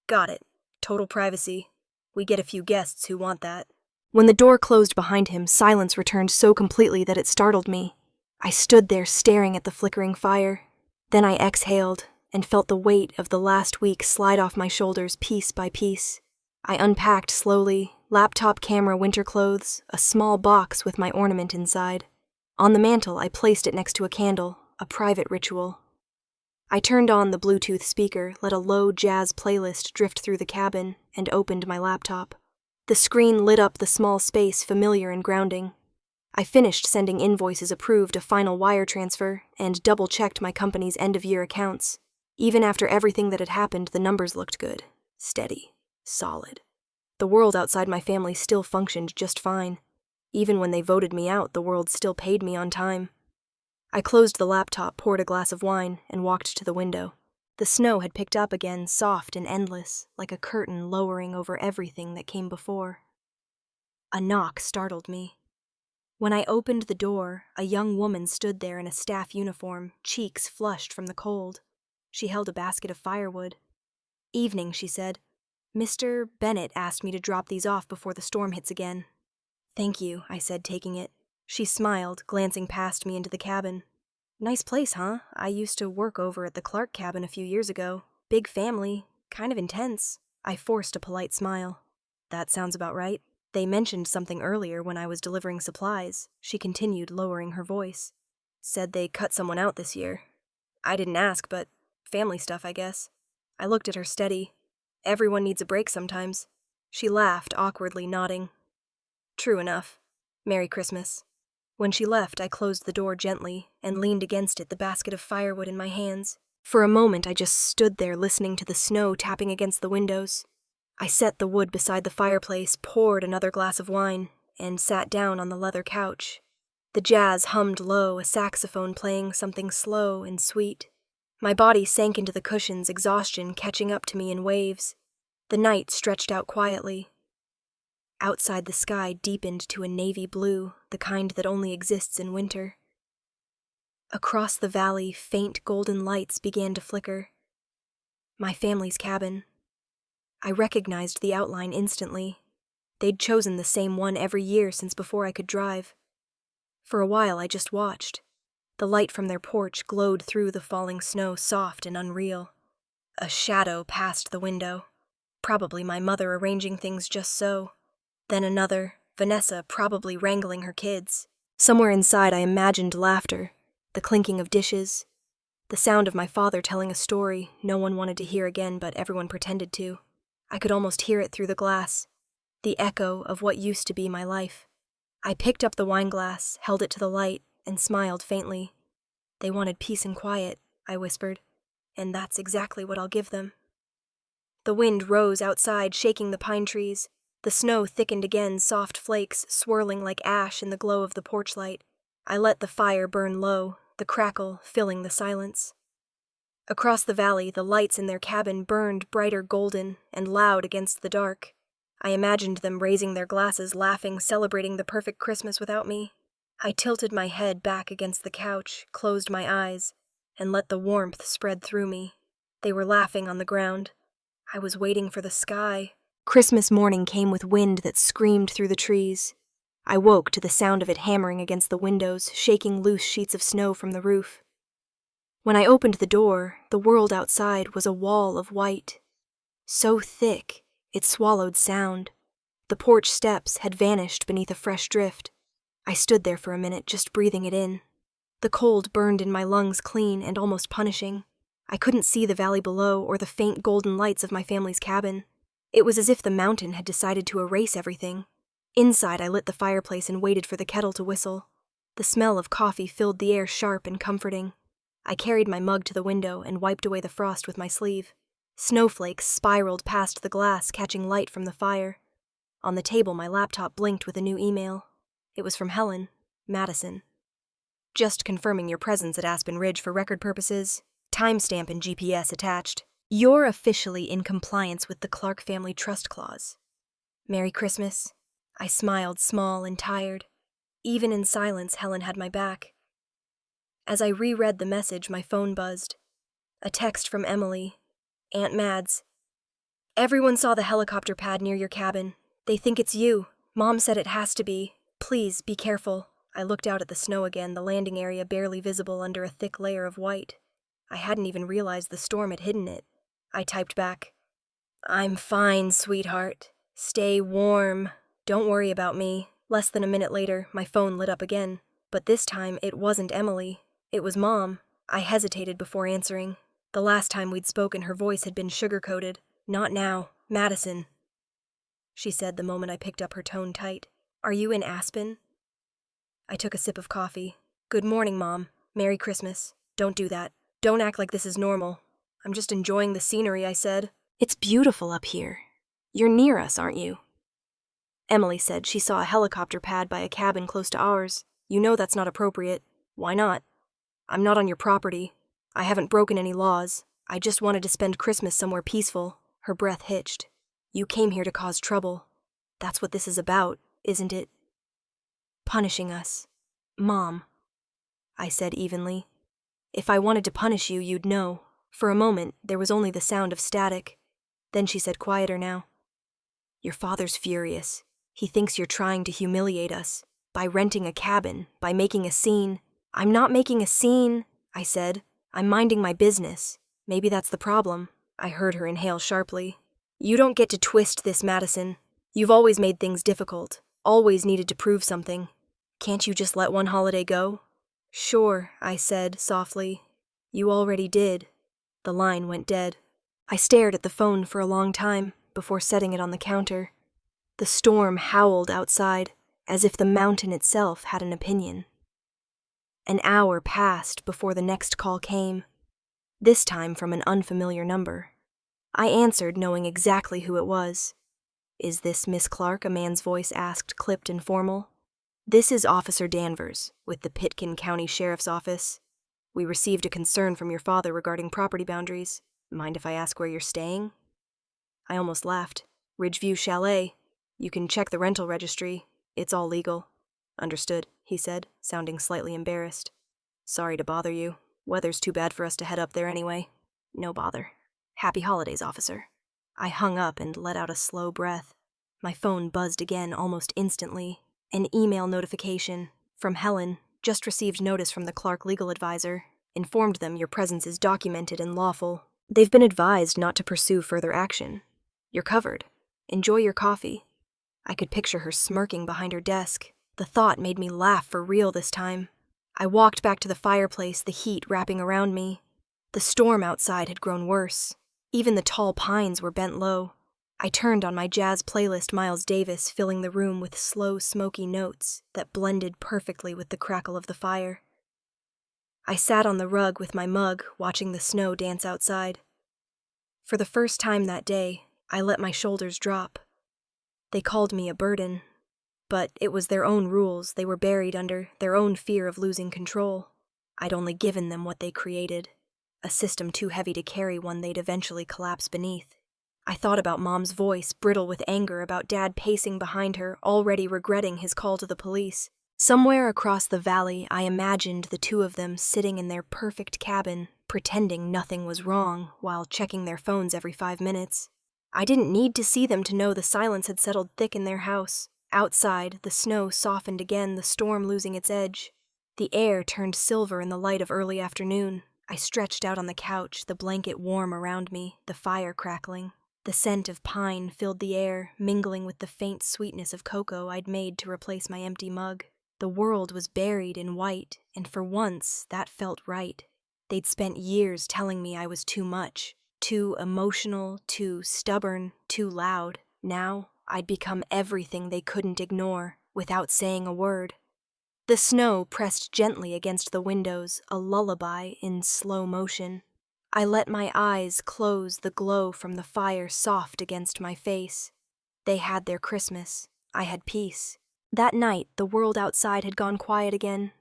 [SPEAKER 1] Got it. Total privacy. We get a few guests who want that. When the door closed behind him, silence returned so completely that it startled me. I stood there staring at the flickering fire. Then I exhaled and felt the weight of the last week slide off my shoulders piece by piece. I unpacked slowly, laptop, camera, winter clothes, a small box with my ornament inside. On the mantel, I placed it next to a candle, a private ritual. I turned on the Bluetooth speaker, let a low jazz playlist drift through the cabin, and opened my laptop. The screen lit up the small space, familiar and grounding. I finished sending invoices, approved a final wire transfer, and double-checked my company's end-of-year accounts. Even after everything that had happened, the numbers looked good, steady, solid. The world outside my family still functioned just fine. Even when they voted me out, the world still paid me on time. I closed the laptop, poured a glass of wine, and walked to the window. The snow had picked up again, soft and endless, like a curtain lowering over everything that came before. A knock startled me. When I opened the door, a young woman stood there in a staff uniform, cheeks flushed from the cold. She held a basket of firewood. "Evening," she said. "Mr. Bennett asked me to drop these off before the storm hits again." "Thank you," I said, taking it. She smiled, glancing past me into the cabin. "Nice place, huh? I used to work over at the Clarke cabin a few years ago. Big family, kind of intense." I forced a polite smile. "That sounds about right. They mentioned something earlier when I was delivering supplies," she continued, lowering her voice. "Said they cut someone out this year. I didn't ask, but family stuff, I guess." I looked at her steady. "Everyone needs a break sometimes." She laughed, awkwardly nodding. "True enough. Merry Christmas." When she left, I closed the door gently and leaned against it, the basket of firewood in my hands. For a moment, I just stood there listening to the snow tapping against the windows. I set the wood beside the fireplace, poured another glass of wine, and sat down on the leather couch. The jazz hummed low, a saxophone playing something slow and sweet. My body sank into the cushions, exhaustion catching up to me in waves. The night stretched out quietly. Outside, the sky deepened to a navy blue, the kind that only exists in winter. Across the valley, faint golden lights began to flicker. My family's cabin. I recognized the outline instantly. They'd chosen the same one every year since before I could drive. For a while, I just watched. The light from their porch glowed through the falling snow, soft and unreal. A shadow passed the window. Probably my mother arranging things just so. Then another, Vanessa probably wrangling her kids. Somewhere inside, I imagined laughter, the clinking of dishes, the sound of my father telling a story no one wanted to hear again, but everyone pretended to. I could almost hear it through the glass, the echo of what used to be my life. I picked up the wineglass, held it to the light, and smiled faintly. "They wanted peace and quiet," I whispered, "and that's exactly what I'll give them." The wind rose outside, shaking the pine trees. The snow thickened again, soft flakes swirling like ash in the glow of the porch light. I let the fire burn low, the crackle filling the silence. Across the valley, the lights in their cabin burned brighter golden and loud against the dark. I imagined them raising their glasses, laughing, celebrating the perfect Christmas without me. I tilted my head back against the couch, closed my eyes, and let the warmth spread through me. They were laughing on the ground. I was waiting for the sky. Christmas morning came with wind that screamed through the trees. I woke to the sound of it hammering against the windows, shaking loose sheets of snow from the roof. When I opened the door, the world outside was a wall of white. So thick, it swallowed sound. The porch steps had vanished beneath a fresh drift. I stood there for a minute, just breathing it in. The cold burned in my lungs clean and almost punishing. I couldn't see the valley below or the faint golden lights of my family's cabin. It was as if the mountain had decided to erase everything. Inside, I lit the fireplace and waited for the kettle to whistle. The smell of coffee filled the air, sharp and comforting. I carried my mug to the window and wiped away the frost with my sleeve. Snowflakes spiraled past the glass, catching light from the fire. On the table, my laptop blinked with a new email. It was from Helen, Madison. "Just confirming your presence at Aspen Ridge for record purposes. Timestamp and GPS attached. You're officially in compliance with the Clarke family trust clause. Merry Christmas." I smiled, small and tired. Even in silence, Helen had my back. As I reread the message, my phone buzzed. A text from Emily. "Aunt Mads." Everyone saw the helicopter pad near your cabin. They think it's you. Mom said it has to be. Please, be careful. I looked out at the snow again, the landing area barely visible under a thick layer of white. I hadn't even realized the storm had hidden it. I typed back, "I'm fine, sweetheart. Stay warm. Don't worry about me." Less than a minute later, my phone lit up again. But this time, it wasn't Emily. It was Mom. I hesitated before answering. The last time we'd spoken, her voice had been sugar-coated. "Not now. Madison," she said the moment I picked up her tone tight. "Are you in Aspen?" I took a sip of coffee. "Good morning, Mom. Merry Christmas. Don't do that. Don't act like this is normal. I'm just enjoying the scenery," I said. "It's beautiful up here. You're near us, aren't you?" Emily said she saw a helicopter pad by a cabin close to ours. "You know that's not appropriate." "Why not?" "I'm not on your property. I haven't broken any laws. I just wanted to spend Christmas somewhere peaceful." Her breath hitched. "You came here to cause trouble. That's what this is about, isn't it? Punishing us." "Mom," I said evenly. "If I wanted to punish you, you'd know." For a moment, there was only the sound of static. Then she said, quieter now, "Your father's furious. He thinks you're trying to humiliate us. By renting a cabin, by making a scene." "I'm not making a scene," I said. "I'm minding my business. Maybe that's the problem." I heard her inhale sharply. "You don't get to twist this, Madison. You've always made things difficult, always needed to prove something. Can't you just let one holiday go?" "Sure," I said softly. "You already did." The line went dead. I stared at the phone for a long time before setting it on the counter. The storm howled outside, as if the mountain itself had an opinion. An hour passed before the next call came, this time from an unfamiliar number. I answered, knowing exactly who it was. "Is this Miss Clarke?" a man's voice asked, clipped and formal. "This is Officer Danvers, with the Pitkin County Sheriff's Office. We received a concern from your father regarding property boundaries. Mind if I ask where you're staying?" I almost laughed. "Ridgeview Chalet. You can check the rental registry. It's all legal." "Understood," he said, sounding slightly embarrassed. "Sorry to bother you. Weather's too bad for us to head up there anyway." "No bother. Happy holidays, officer." I hung up and let out a slow breath. My phone buzzed again almost instantly. An email notification from Helen. "Just received notice from the Clarke legal advisor. Informed them your presence is documented and lawful. They've been advised not to pursue further action. You're covered. Enjoy your coffee." I could picture her smirking behind her desk. The thought made me laugh for real this time. I walked back to the fireplace, the heat wrapping around me. The storm outside had grown worse. Even the tall pines were bent low. I turned on my jazz playlist, Miles Davis, filling the room with slow, smoky notes that blended perfectly with the crackle of the fire. I sat on the rug with my mug, watching the snow dance outside. For the first time that day, I let my shoulders drop. They called me a burden, but it was their own rules they were buried under, their own fear of losing control. I'd only given them what they created, a system too heavy to carry, one they'd eventually collapse beneath. I thought about Mom's voice, brittle with anger, about Dad pacing behind her, already regretting his call to the police. Somewhere across the valley, I imagined the two of them sitting in their perfect cabin, pretending nothing was wrong, while checking their phones every 5 minutes. I didn't need to see them to know the silence had settled thick in their house. Outside, the snow softened again, the storm losing its edge. The air turned silver in the light of early afternoon. I stretched out on the couch, the blanket warm around me, the fire crackling. The scent of pine filled the air, mingling with the faint sweetness of cocoa I'd made to replace my empty mug. The world was buried in white, and for once, that felt right. They'd spent years telling me I was too much, too emotional, too stubborn, too loud. Now, I'd become everything they couldn't ignore, without saying a word. The snow pressed gently against the windows, a lullaby in slow motion. I let my eyes close, the glow from the fire soft against my face. They had their Christmas. I had peace. That night, the world outside had gone quiet again.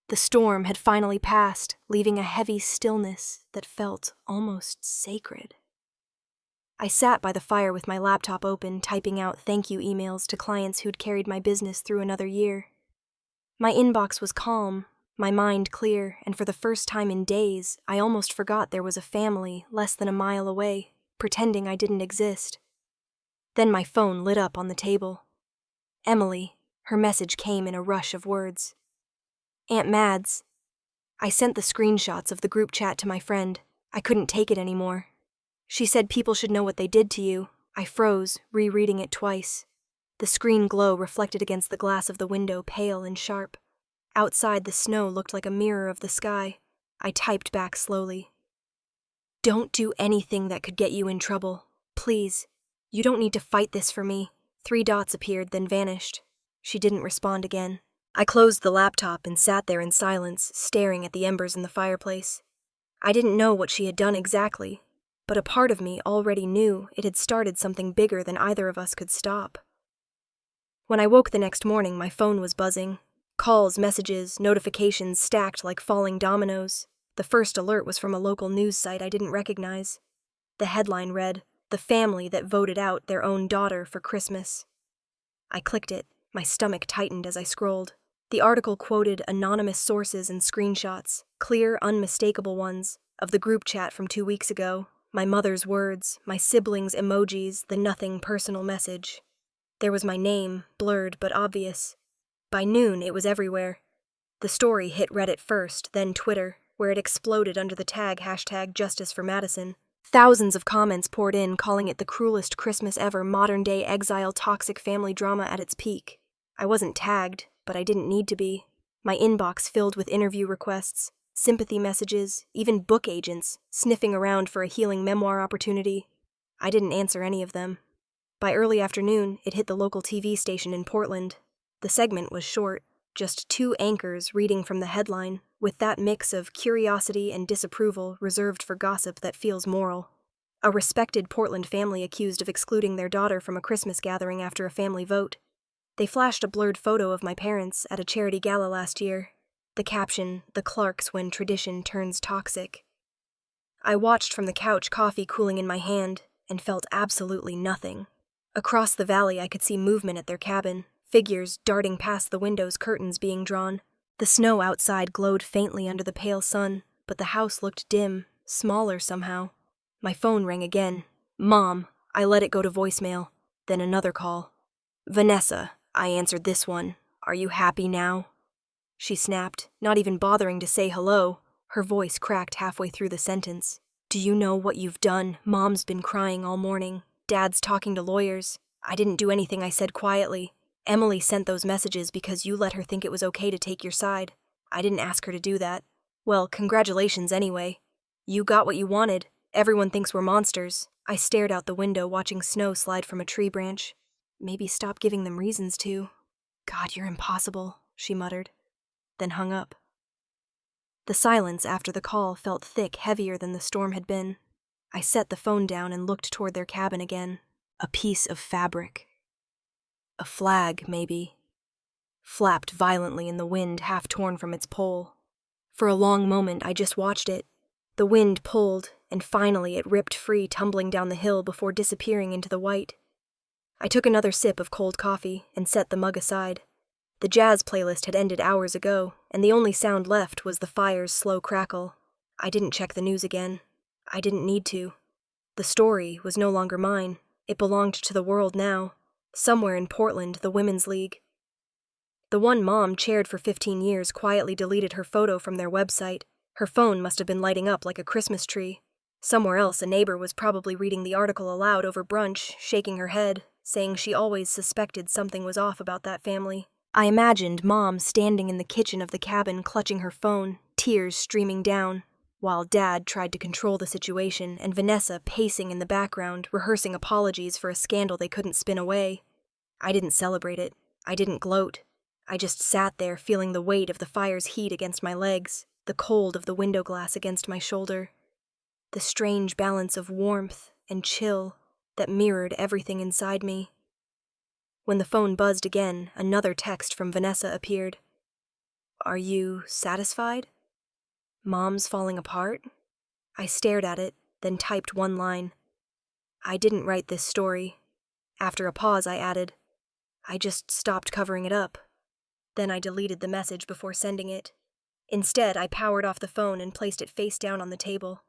[SPEAKER 1] The storm had finally passed, leaving a heavy stillness that felt almost sacred. I sat by the fire with my laptop open, typing out thank you emails to clients who'd carried my business through another year. My inbox was calm, my mind clear, and for the first time in days, I almost forgot there was a family less than a mile away, pretending I didn't exist. Then my phone lit up on the table. Emily, her message came in a rush of words. Aunt Mads. I sent the screenshots of the group chat to my friend. I couldn't take it anymore. She said people should know what they did to you. I froze, rereading it twice. The screen glow reflected against the glass of the window, pale and sharp. Outside, the snow looked like a mirror of the sky. I typed back slowly. Don't do anything that could get you in trouble. Please. You don't need to fight this for me. 3 dots appeared, then vanished. She didn't respond again. I closed the laptop and sat there in silence, staring at the embers in the fireplace. I didn't know what she had done exactly, but a part of me already knew it had started something bigger than either of us could stop. When I woke the next morning, my phone was buzzing. Calls, messages, notifications stacked like falling dominoes. The first alert was from a local news site I didn't recognize. The headline read, "The family that voted out their own daughter for Christmas." I clicked it. My stomach tightened as I scrolled. The article quoted anonymous sources and screenshots, clear, unmistakable ones, of the group chat from 2 weeks ago, my mother's words, my siblings' emojis, the nothing personal message. There was my name, blurred but obvious. By noon, it was everywhere. The story hit Reddit first, then Twitter, where it exploded under the tag #JusticeForMadison. Thousands of comments poured in, calling it the cruelest Christmas ever, modern-day exile toxic family drama at its peak. I wasn't tagged, but I didn't need to be. My inbox filled with interview requests, sympathy messages, even book agents, sniffing around for a healing memoir opportunity. I didn't answer any of them. By early afternoon, it hit the local TV station in Portland. The segment was short, just 2 anchors reading from the headline, with that mix of curiosity and disapproval reserved for gossip that feels moral. A respected Portland family accused of excluding their daughter from a Christmas gathering after a family vote. They flashed a blurred photo of my parents at a charity gala last year. The caption, "The Clarks when tradition turns toxic." I watched from the couch, coffee cooling in my hand, and felt absolutely nothing. Across the valley, I could see movement at their cabin, figures darting past the windows, curtains being drawn. The snow outside glowed faintly under the pale sun, but the house looked dim, smaller somehow. My phone rang again. Mom. I let it go to voicemail. Then another call. Vanessa. I answered this one. Are you happy now? She snapped, not even bothering to say hello. Her voice cracked halfway through the sentence. Do you know what you've done? Mom's been crying all morning. Dad's talking to lawyers. I didn't do anything, I said quietly. Emily sent those messages because you let her think it was okay to take your side. I didn't ask her to do that. Well, congratulations anyway. You got what you wanted. Everyone thinks we're monsters. I stared out the window, watching snow slide from a tree branch. Maybe stop giving them reasons to. God, you're impossible, she muttered, then hung up. The silence after the call felt thick, heavier than the storm had been. I set the phone down and looked toward their cabin again. A piece of fabric. A flag, maybe. Flapped violently in the wind, half torn from its pole. For a long moment, I just watched it. The wind pulled, and finally it ripped free, tumbling down the hill before disappearing into the white. I took another sip of cold coffee and set the mug aside. The jazz playlist had ended hours ago, and the only sound left was the fire's slow crackle. I didn't check the news again. I didn't need to. The story was no longer mine. It belonged to the world now. Somewhere in Portland, the Women's League. The one Mom chaired for 15 years quietly deleted her photo from their website. Her phone must have been lighting up like a Christmas tree. Somewhere else, a neighbor was probably reading the article aloud over brunch, shaking her head, saying she always suspected something was off about that family. I imagined Mom standing in the kitchen of the cabin clutching her phone, tears streaming down, while Dad tried to control the situation and Vanessa pacing in the background, rehearsing apologies for a scandal they couldn't spin away. I didn't celebrate it. I didn't gloat. I just sat there feeling the weight of the fire's heat against my legs, the cold of the window glass against my shoulder, the strange balance of warmth and chill that mirrored everything inside me. When the phone buzzed again, another text from Vanessa appeared. Are you satisfied? Mom's falling apart? I stared at it, then typed one line. I didn't write this story. After a pause, I added, I just stopped covering it up. Then I deleted the message before sending it. Instead, I powered off the phone and placed it face down on the table.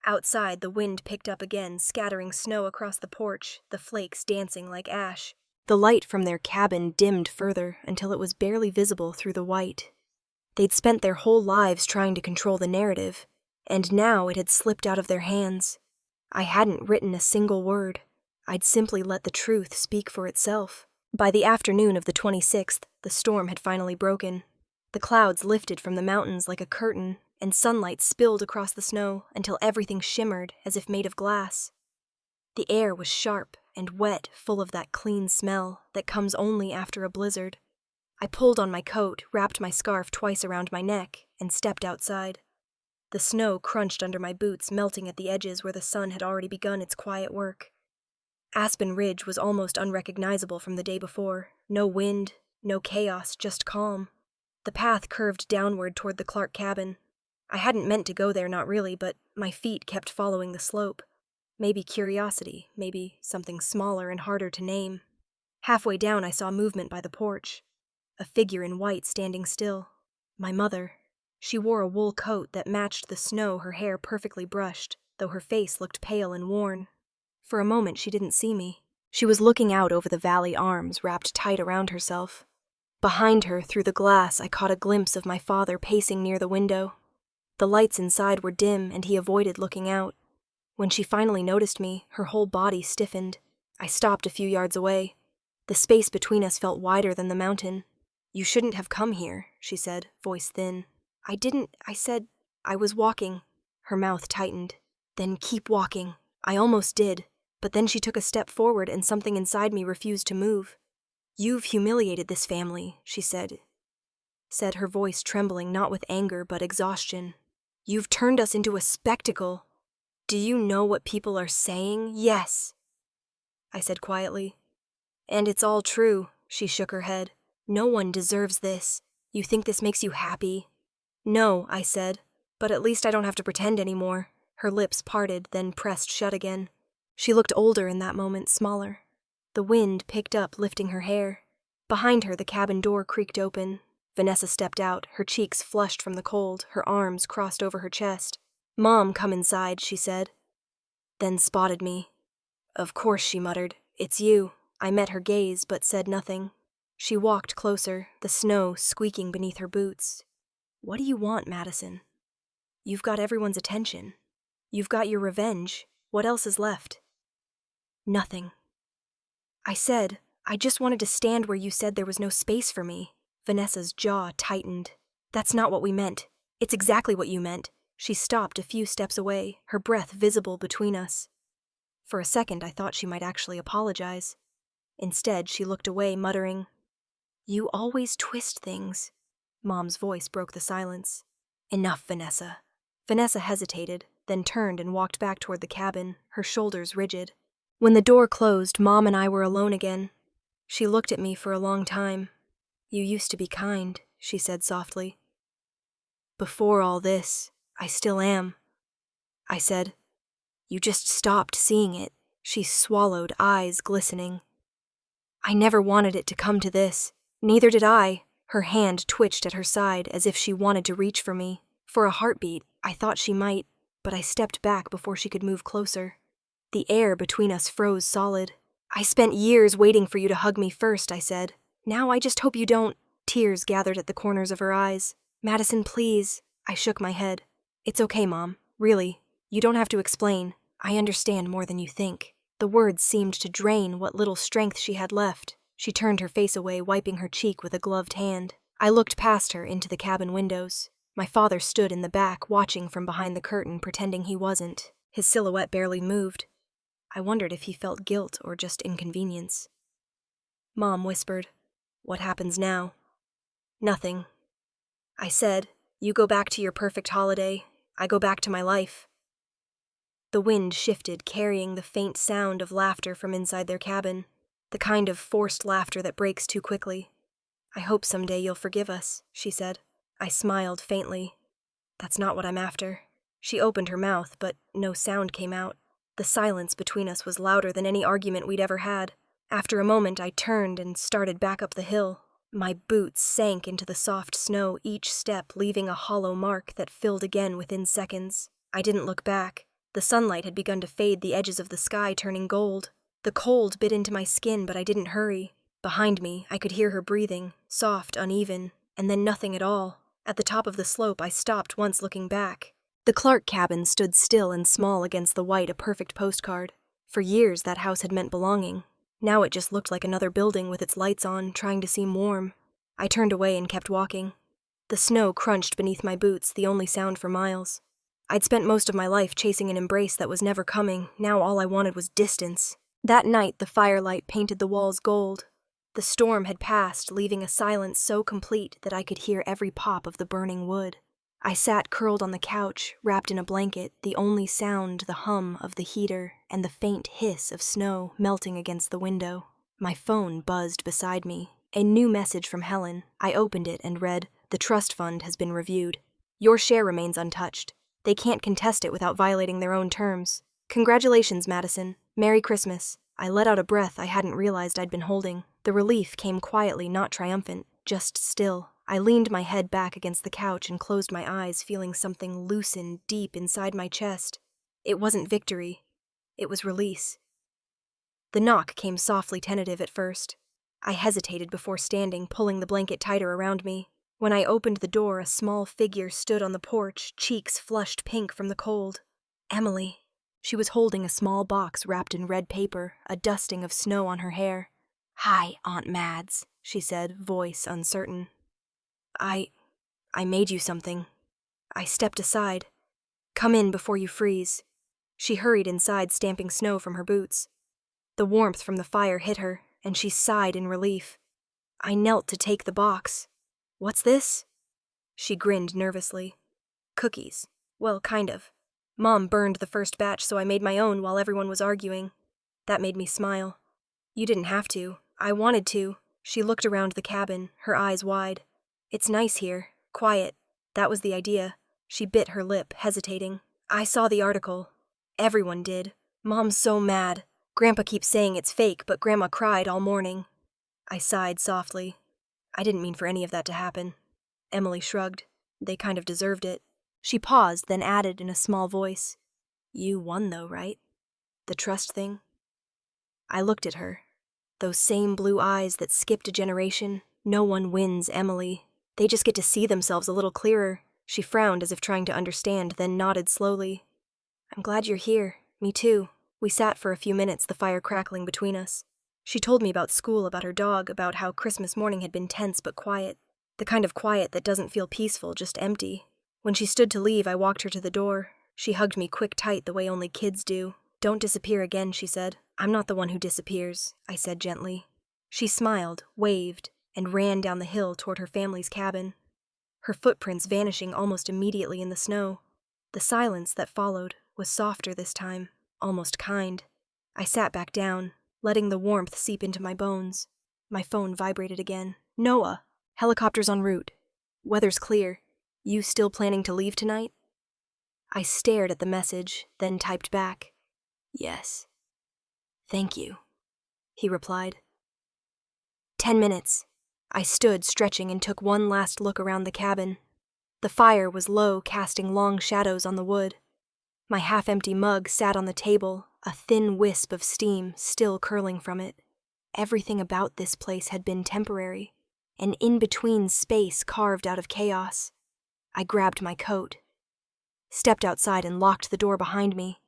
[SPEAKER 1] Outside, the wind picked up again, scattering snow across the porch, the flakes dancing like ash. The light from their cabin dimmed further until it was barely visible through the white. They'd spent their whole lives trying to control the narrative, and now it had slipped out of their hands. I hadn't written a single word. I'd simply let the truth speak for itself. By the afternoon of the 26th, the storm had finally broken. The clouds lifted from the mountains like a curtain, and sunlight spilled across the snow until everything shimmered as if made of glass. The air was sharp and wet, full of that clean smell that comes only after a blizzard. I pulled on my coat, wrapped my scarf twice around my neck, and stepped outside. The snow crunched under my boots, melting at the edges where the sun had already begun its quiet work. Aspen Ridge was almost unrecognizable from the day before. No wind, no chaos, just calm. The path curved downward toward the Clarke cabin. I hadn't meant to go there, not really, but my feet kept following the slope. Maybe curiosity, maybe something smaller and harder to name. Halfway down, I saw movement by the porch. A figure in white standing still. My mother. She wore a wool coat that matched the snow, her hair perfectly brushed, though her face looked pale and worn. For a moment, she didn't see me. She was looking out over the valley, arms wrapped tight around herself. Behind her, through the glass, I caught a glimpse of my father pacing near the window. The lights inside were dim, and he avoided looking out. When she finally noticed me, her whole body stiffened. I stopped a few yards away. The space between us felt wider than the mountain. "You shouldn't have come here," she said, voice thin. "I didn't," I said. "I was walking." Her mouth tightened. "Then keep walking." I almost did, but then she took a step forward and something inside me refused to move. "You've humiliated this family," she said, her voice trembling not with anger but exhaustion. "You've turned us into a spectacle. Do you know what people are saying?" "Yes," I said quietly. "And it's all true," she shook her head. "No one deserves this. You think this makes you happy?" "No," I said, "but at least I don't have to pretend anymore." Her lips parted, then pressed shut again. She looked older in that moment, smaller. The wind picked up, lifting her hair. Behind her, the cabin door creaked open. Vanessa stepped out, her cheeks flushed from the cold, her arms crossed over her chest. "Mom, come inside," she said. Then spotted me. "Of course," she muttered. "It's you." I met her gaze, but said nothing. She walked closer, the snow squeaking beneath her boots. "What do you want, Madison? You've got everyone's attention. You've got your revenge. What else is left?" "Nothing." I said, "I just wanted to stand where you said there was no space for me." Vanessa's jaw tightened. "That's not what we meant. It's exactly what you meant." She stopped a few steps away, her breath visible between us. For a second, I thought she might actually apologize. Instead, she looked away, muttering, "You always twist things." Mom's voice broke the silence. "Enough, Vanessa." Vanessa hesitated, then turned and walked back toward the cabin, her shoulders rigid. When the door closed, Mom and I were alone again. She looked at me for a long time. "You used to be kind," she said softly. "Before all this, I still am." I said, "You just stopped seeing it." She swallowed, eyes glistening. "I never wanted it to come to this. Neither did I." Her hand twitched at her side as if she wanted to reach for me. For a heartbeat, I thought she might, but I stepped back before she could move closer. The air between us froze solid. "I spent years waiting for you to hug me first," I said. "Now I just hope you don't." Tears gathered at the corners of her eyes. "Madison, please." I shook my head. "It's okay, Mom. Really. You don't have to explain. I understand more than you think." The words seemed to drain what little strength she had left. She turned her face away, wiping her cheek with a gloved hand. I looked past her into the cabin windows. My father stood in the back, watching from behind the curtain, pretending he wasn't. His silhouette barely moved. I wondered if he felt guilt or just inconvenience. Mom whispered, "What happens now?" "Nothing." I said, "You go back to your perfect holiday. I go back to my life." The wind shifted, carrying the faint sound of laughter from inside their cabin, the kind of forced laughter that breaks too quickly. "I hope someday you'll forgive us," she said. I smiled faintly. "That's not what I'm after." She opened her mouth, but no sound came out. The silence between us was louder than any argument we'd ever had. After a moment, I turned and started back up the hill. My boots sank into the soft snow, each step leaving a hollow mark that filled again within seconds. I didn't look back. The sunlight had begun to fade the edges of the sky, turning gold. The cold bit into my skin, but I didn't hurry. Behind me, I could hear her breathing, soft, uneven, and then nothing at all. At the top of the slope, I stopped once, looking back. The Clarke cabin stood still and small against the white, a perfect postcard. For years, that house had meant belonging. Now it just looked like another building with its lights on, trying to seem warm. I turned away and kept walking. The snow crunched beneath my boots, the only sound for miles. I'd spent most of my life chasing an embrace that was never coming. Now all I wanted was distance. That night, the firelight painted the walls gold. The storm had passed, leaving a silence so complete that I could hear every pop of the burning wood. I sat curled on the couch, wrapped in a blanket, the only sound the hum of the heater and the faint hiss of snow melting against the window. My phone buzzed beside me. A new message from Helen. I opened it and read, "The trust fund has been reviewed. Your share remains untouched. They can't contest it without violating their own terms. Congratulations, Madison. Merry Christmas." I let out a breath I hadn't realized I'd been holding. The relief came quietly, not triumphant, just still. I leaned my head back against the couch and closed my eyes, feeling something loosen deep inside my chest. It wasn't victory. It was release. The knock came softly tentative at first. I hesitated before standing, pulling the blanket tighter around me. When I opened the door, a small figure stood on the porch, cheeks flushed pink from the cold. Emily. She was holding a small box wrapped in red paper, a dusting of snow on her hair. "Hi, Aunt Mads," she said, voice uncertain. I made you something." I stepped aside. "Come in before you freeze." She hurried inside, stamping snow from her boots. The warmth from the fire hit her, and she sighed in relief. I knelt to take the box. "What's this?" She grinned nervously. "Cookies. Well, kind of. Mom burned the first batch, so I made my own while everyone was arguing." That made me smile. "You didn't have to. I wanted to." She looked around the cabin, her eyes wide. "It's nice here. Quiet. That was the idea." She bit her lip, hesitating. "I saw the article. Everyone did. Mom's so mad. Grandpa keeps saying it's fake, but Grandma cried all morning." I sighed softly. I didn't mean for any of that to happen. Emily shrugged. "They kind of deserved it." She paused, then added in a small voice, "You won though, right? The trust thing?" I looked at her. Those same blue eyes that skipped a generation. No one wins, Emily. They just get to see themselves a little clearer. She frowned as if trying to understand, then nodded slowly. "I'm glad you're here. Me too." We sat for a few minutes, the fire crackling between us. She told me about school, about her dog, about how Christmas morning had been tense but quiet. The kind of quiet that doesn't feel peaceful, just empty. When she stood to leave, I walked her to the door. She hugged me quick tight the way only kids do. "Don't disappear again," she said. "I'm not the one who disappears," I said gently. She smiled, waved, and ran down the hill toward her family's cabin. Her footprints vanishing almost immediately in the snow. The silence that followed was softer this time, almost kind. I sat back down, letting the warmth seep into my bones. My phone vibrated again. "Noah, helicopter's en route. Weather's clear. You still planning to leave tonight?" I stared at the message, then typed back, "Yes." "Thank you," he replied. 10 minutes. I stood stretching and took one last look around the cabin. The fire was low, casting long shadows on the wood. My half-empty mug sat on the table, a thin wisp of steam still curling from it. Everything about this place had been temporary, an in-between space carved out of chaos. I grabbed my coat, stepped outside and locked the door behind me.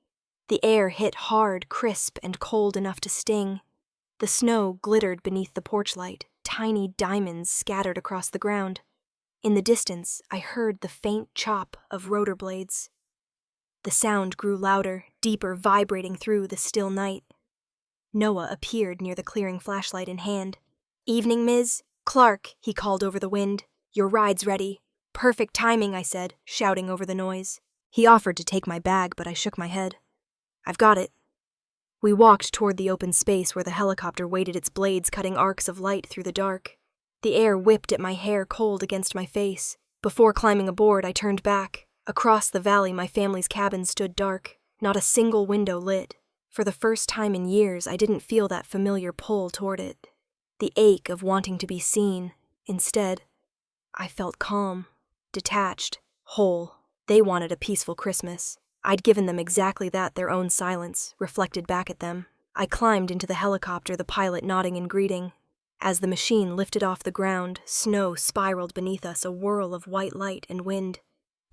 [SPEAKER 1] The air hit hard, crisp, and cold enough to sting. The snow glittered beneath the porch light, tiny diamonds scattered across the ground. In the distance, I heard the faint chop of rotor blades. The sound grew louder, deeper, vibrating through the still night. Noah appeared near the clearing, flashlight in hand. "Evening, Ms. Clarke," he called over the wind. "Your ride's ready." "Perfect timing," I said, shouting over the noise. He offered to take my bag, but I shook my head. "I've got it." We walked toward the open space where the helicopter waited, its blades cutting arcs of light through the dark. The air whipped at my hair, cold against my face. Before climbing aboard, I turned back. Across the valley, my family's cabin stood dark, not a single window lit. For the first time in years, I didn't feel that familiar pull toward it, the ache of wanting to be seen. Instead, I felt calm, detached, whole. They wanted a peaceful Christmas. I'd given them exactly that, their own silence, reflected back at them. I climbed into the helicopter, the pilot nodding in greeting. As the machine lifted off the ground, snow spiraled beneath us, a whirl of white light and wind.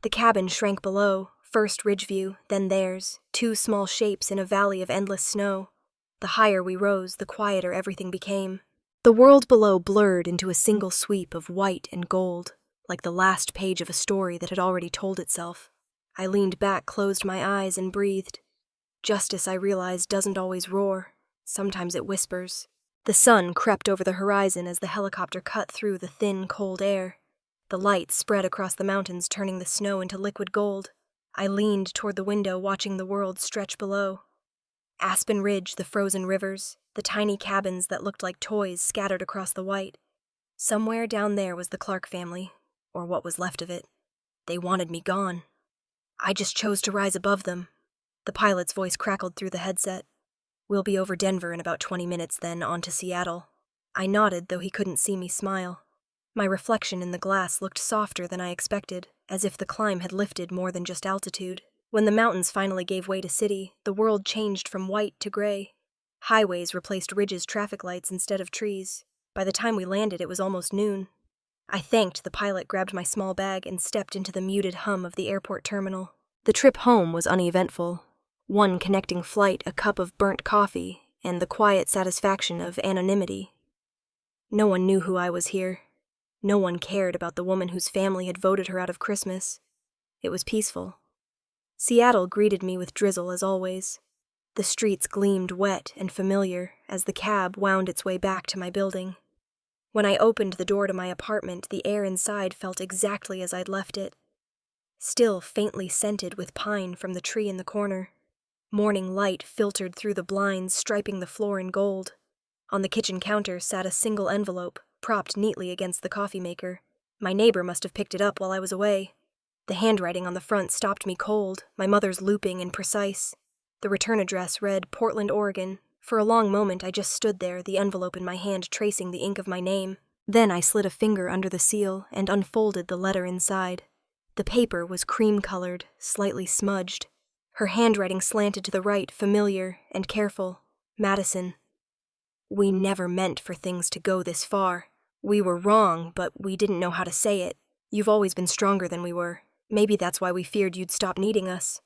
[SPEAKER 1] The cabin shrank below, first Ridgeview, then theirs, two small shapes in a valley of endless snow. The higher we rose, the quieter everything became. The world below blurred into a single sweep of white and gold, like the last page of a story that had already told itself. I leaned back, closed my eyes, and breathed. Justice, I realized, doesn't always roar. Sometimes it whispers. The sun crept over the horizon as the helicopter cut through the thin, cold air. The light spread across the mountains, turning the snow into liquid gold. I leaned toward the window, watching the world stretch below. Aspen Ridge, the frozen rivers, the tiny cabins that looked like toys scattered across the white. Somewhere down there was the Clarke family, or what was left of it. They wanted me gone. I just chose to rise above them. The pilot's voice crackled through the headset. We'll be over Denver in about 20 minutes, then on to Seattle. I nodded, though he couldn't see me smile. My reflection in the glass looked softer than I expected, as if the climb had lifted more than just altitude. When the mountains finally gave way to city, the world changed from white to gray. Highways replaced ridges, traffic lights instead of trees. By the time we landed, it was almost noon. I thanked the pilot, grabbed my small bag, and stepped into the muted hum of the airport terminal. The trip home was uneventful. One connecting flight, a cup of burnt coffee, and the quiet satisfaction of anonymity. No one knew who I was here. No one cared about the woman whose family had voted her out of Christmas. It was peaceful. Seattle greeted me with drizzle as always. The streets gleamed wet and familiar as the cab wound its way back to my building. When I opened the door to my apartment, the air inside felt exactly as I'd left it. Still faintly scented with pine from the tree in the corner. Morning light filtered through the blinds, striping the floor in gold. On the kitchen counter sat a single envelope, propped neatly against the coffee maker. My neighbor must have picked it up while I was away. The handwriting on the front stopped me cold, my mother's looping and precise. The return address read Portland, Oregon. For a long moment I just stood there, the envelope in my hand tracing the ink of my name. Then I slid a finger under the seal and unfolded the letter inside. The paper was cream-colored, slightly smudged. Her handwriting slanted to the right, familiar and careful. Madison. We never meant for things to go this far. We were wrong, but we didn't know how to say it. You've always been stronger than we were. Maybe that's why we feared you'd stop needing us.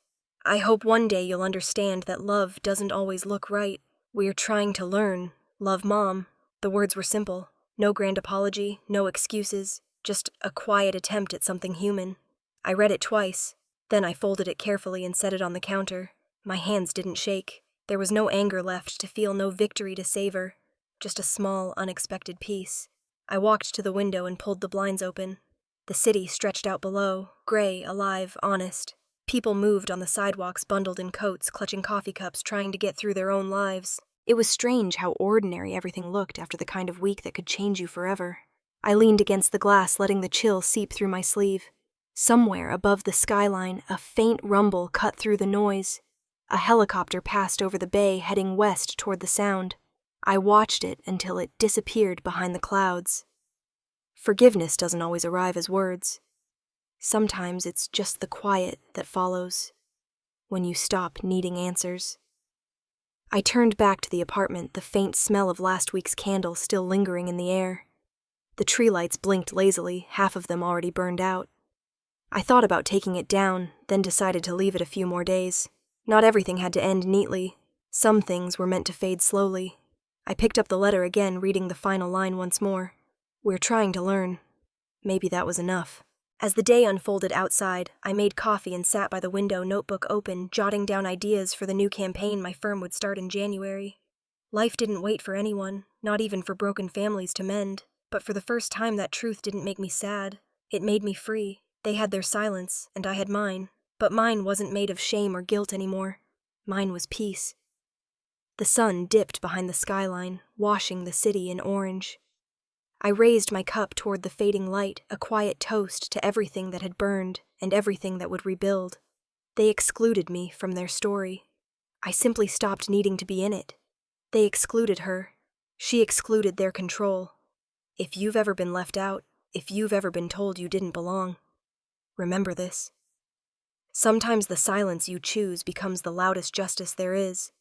[SPEAKER 1] I hope one day you'll understand that love doesn't always look right. We're trying to learn. Love, Mom. The words were simple. No grand apology, no excuses, just a quiet attempt at something human. I read it twice. Then I folded it carefully and set it on the counter. My hands didn't shake. There was no anger left to feel, no victory to savor. Just a small, unexpected peace. I walked to the window and pulled the blinds open. The city stretched out below, gray, alive, honest. People moved on the sidewalks, bundled in coats, clutching coffee cups, trying to get through their own lives. It was strange how ordinary everything looked after the kind of week that could change you forever. I leaned against the glass, letting the chill seep through my sleeve. Somewhere above the skyline, a faint rumble cut through the noise. A helicopter passed over the bay, heading west toward the sound. I watched it until it disappeared behind the clouds. Forgiveness doesn't always arrive as words. Sometimes it's just the quiet that follows, when you stop needing answers. I turned back to the apartment, the faint smell of last week's candle still lingering in the air. The tree lights blinked lazily, half of them already burned out. I thought about taking it down, then decided to leave it a few more days. Not everything had to end neatly. Some things were meant to fade slowly. I picked up the letter again, reading the final line once more. We're trying to learn. Maybe that was enough. As the day unfolded outside, I made coffee and sat by the window, notebook open, jotting down ideas for the new campaign my firm would start in January. Life didn't wait for anyone, not even for broken families to mend. But for the first time, that truth didn't make me sad. It made me free. They had their silence, and I had mine. But mine wasn't made of shame or guilt anymore. Mine was peace. The sun dipped behind the skyline, washing the city in orange. I raised my cup toward the fading light, a quiet toast to everything that had burned and everything that would rebuild. They excluded me from their story. I simply stopped needing to be in it. They excluded her. She excluded their control. If you've ever been left out, if you've ever been told you didn't belong, remember this. Sometimes the silence you choose becomes the loudest justice there is.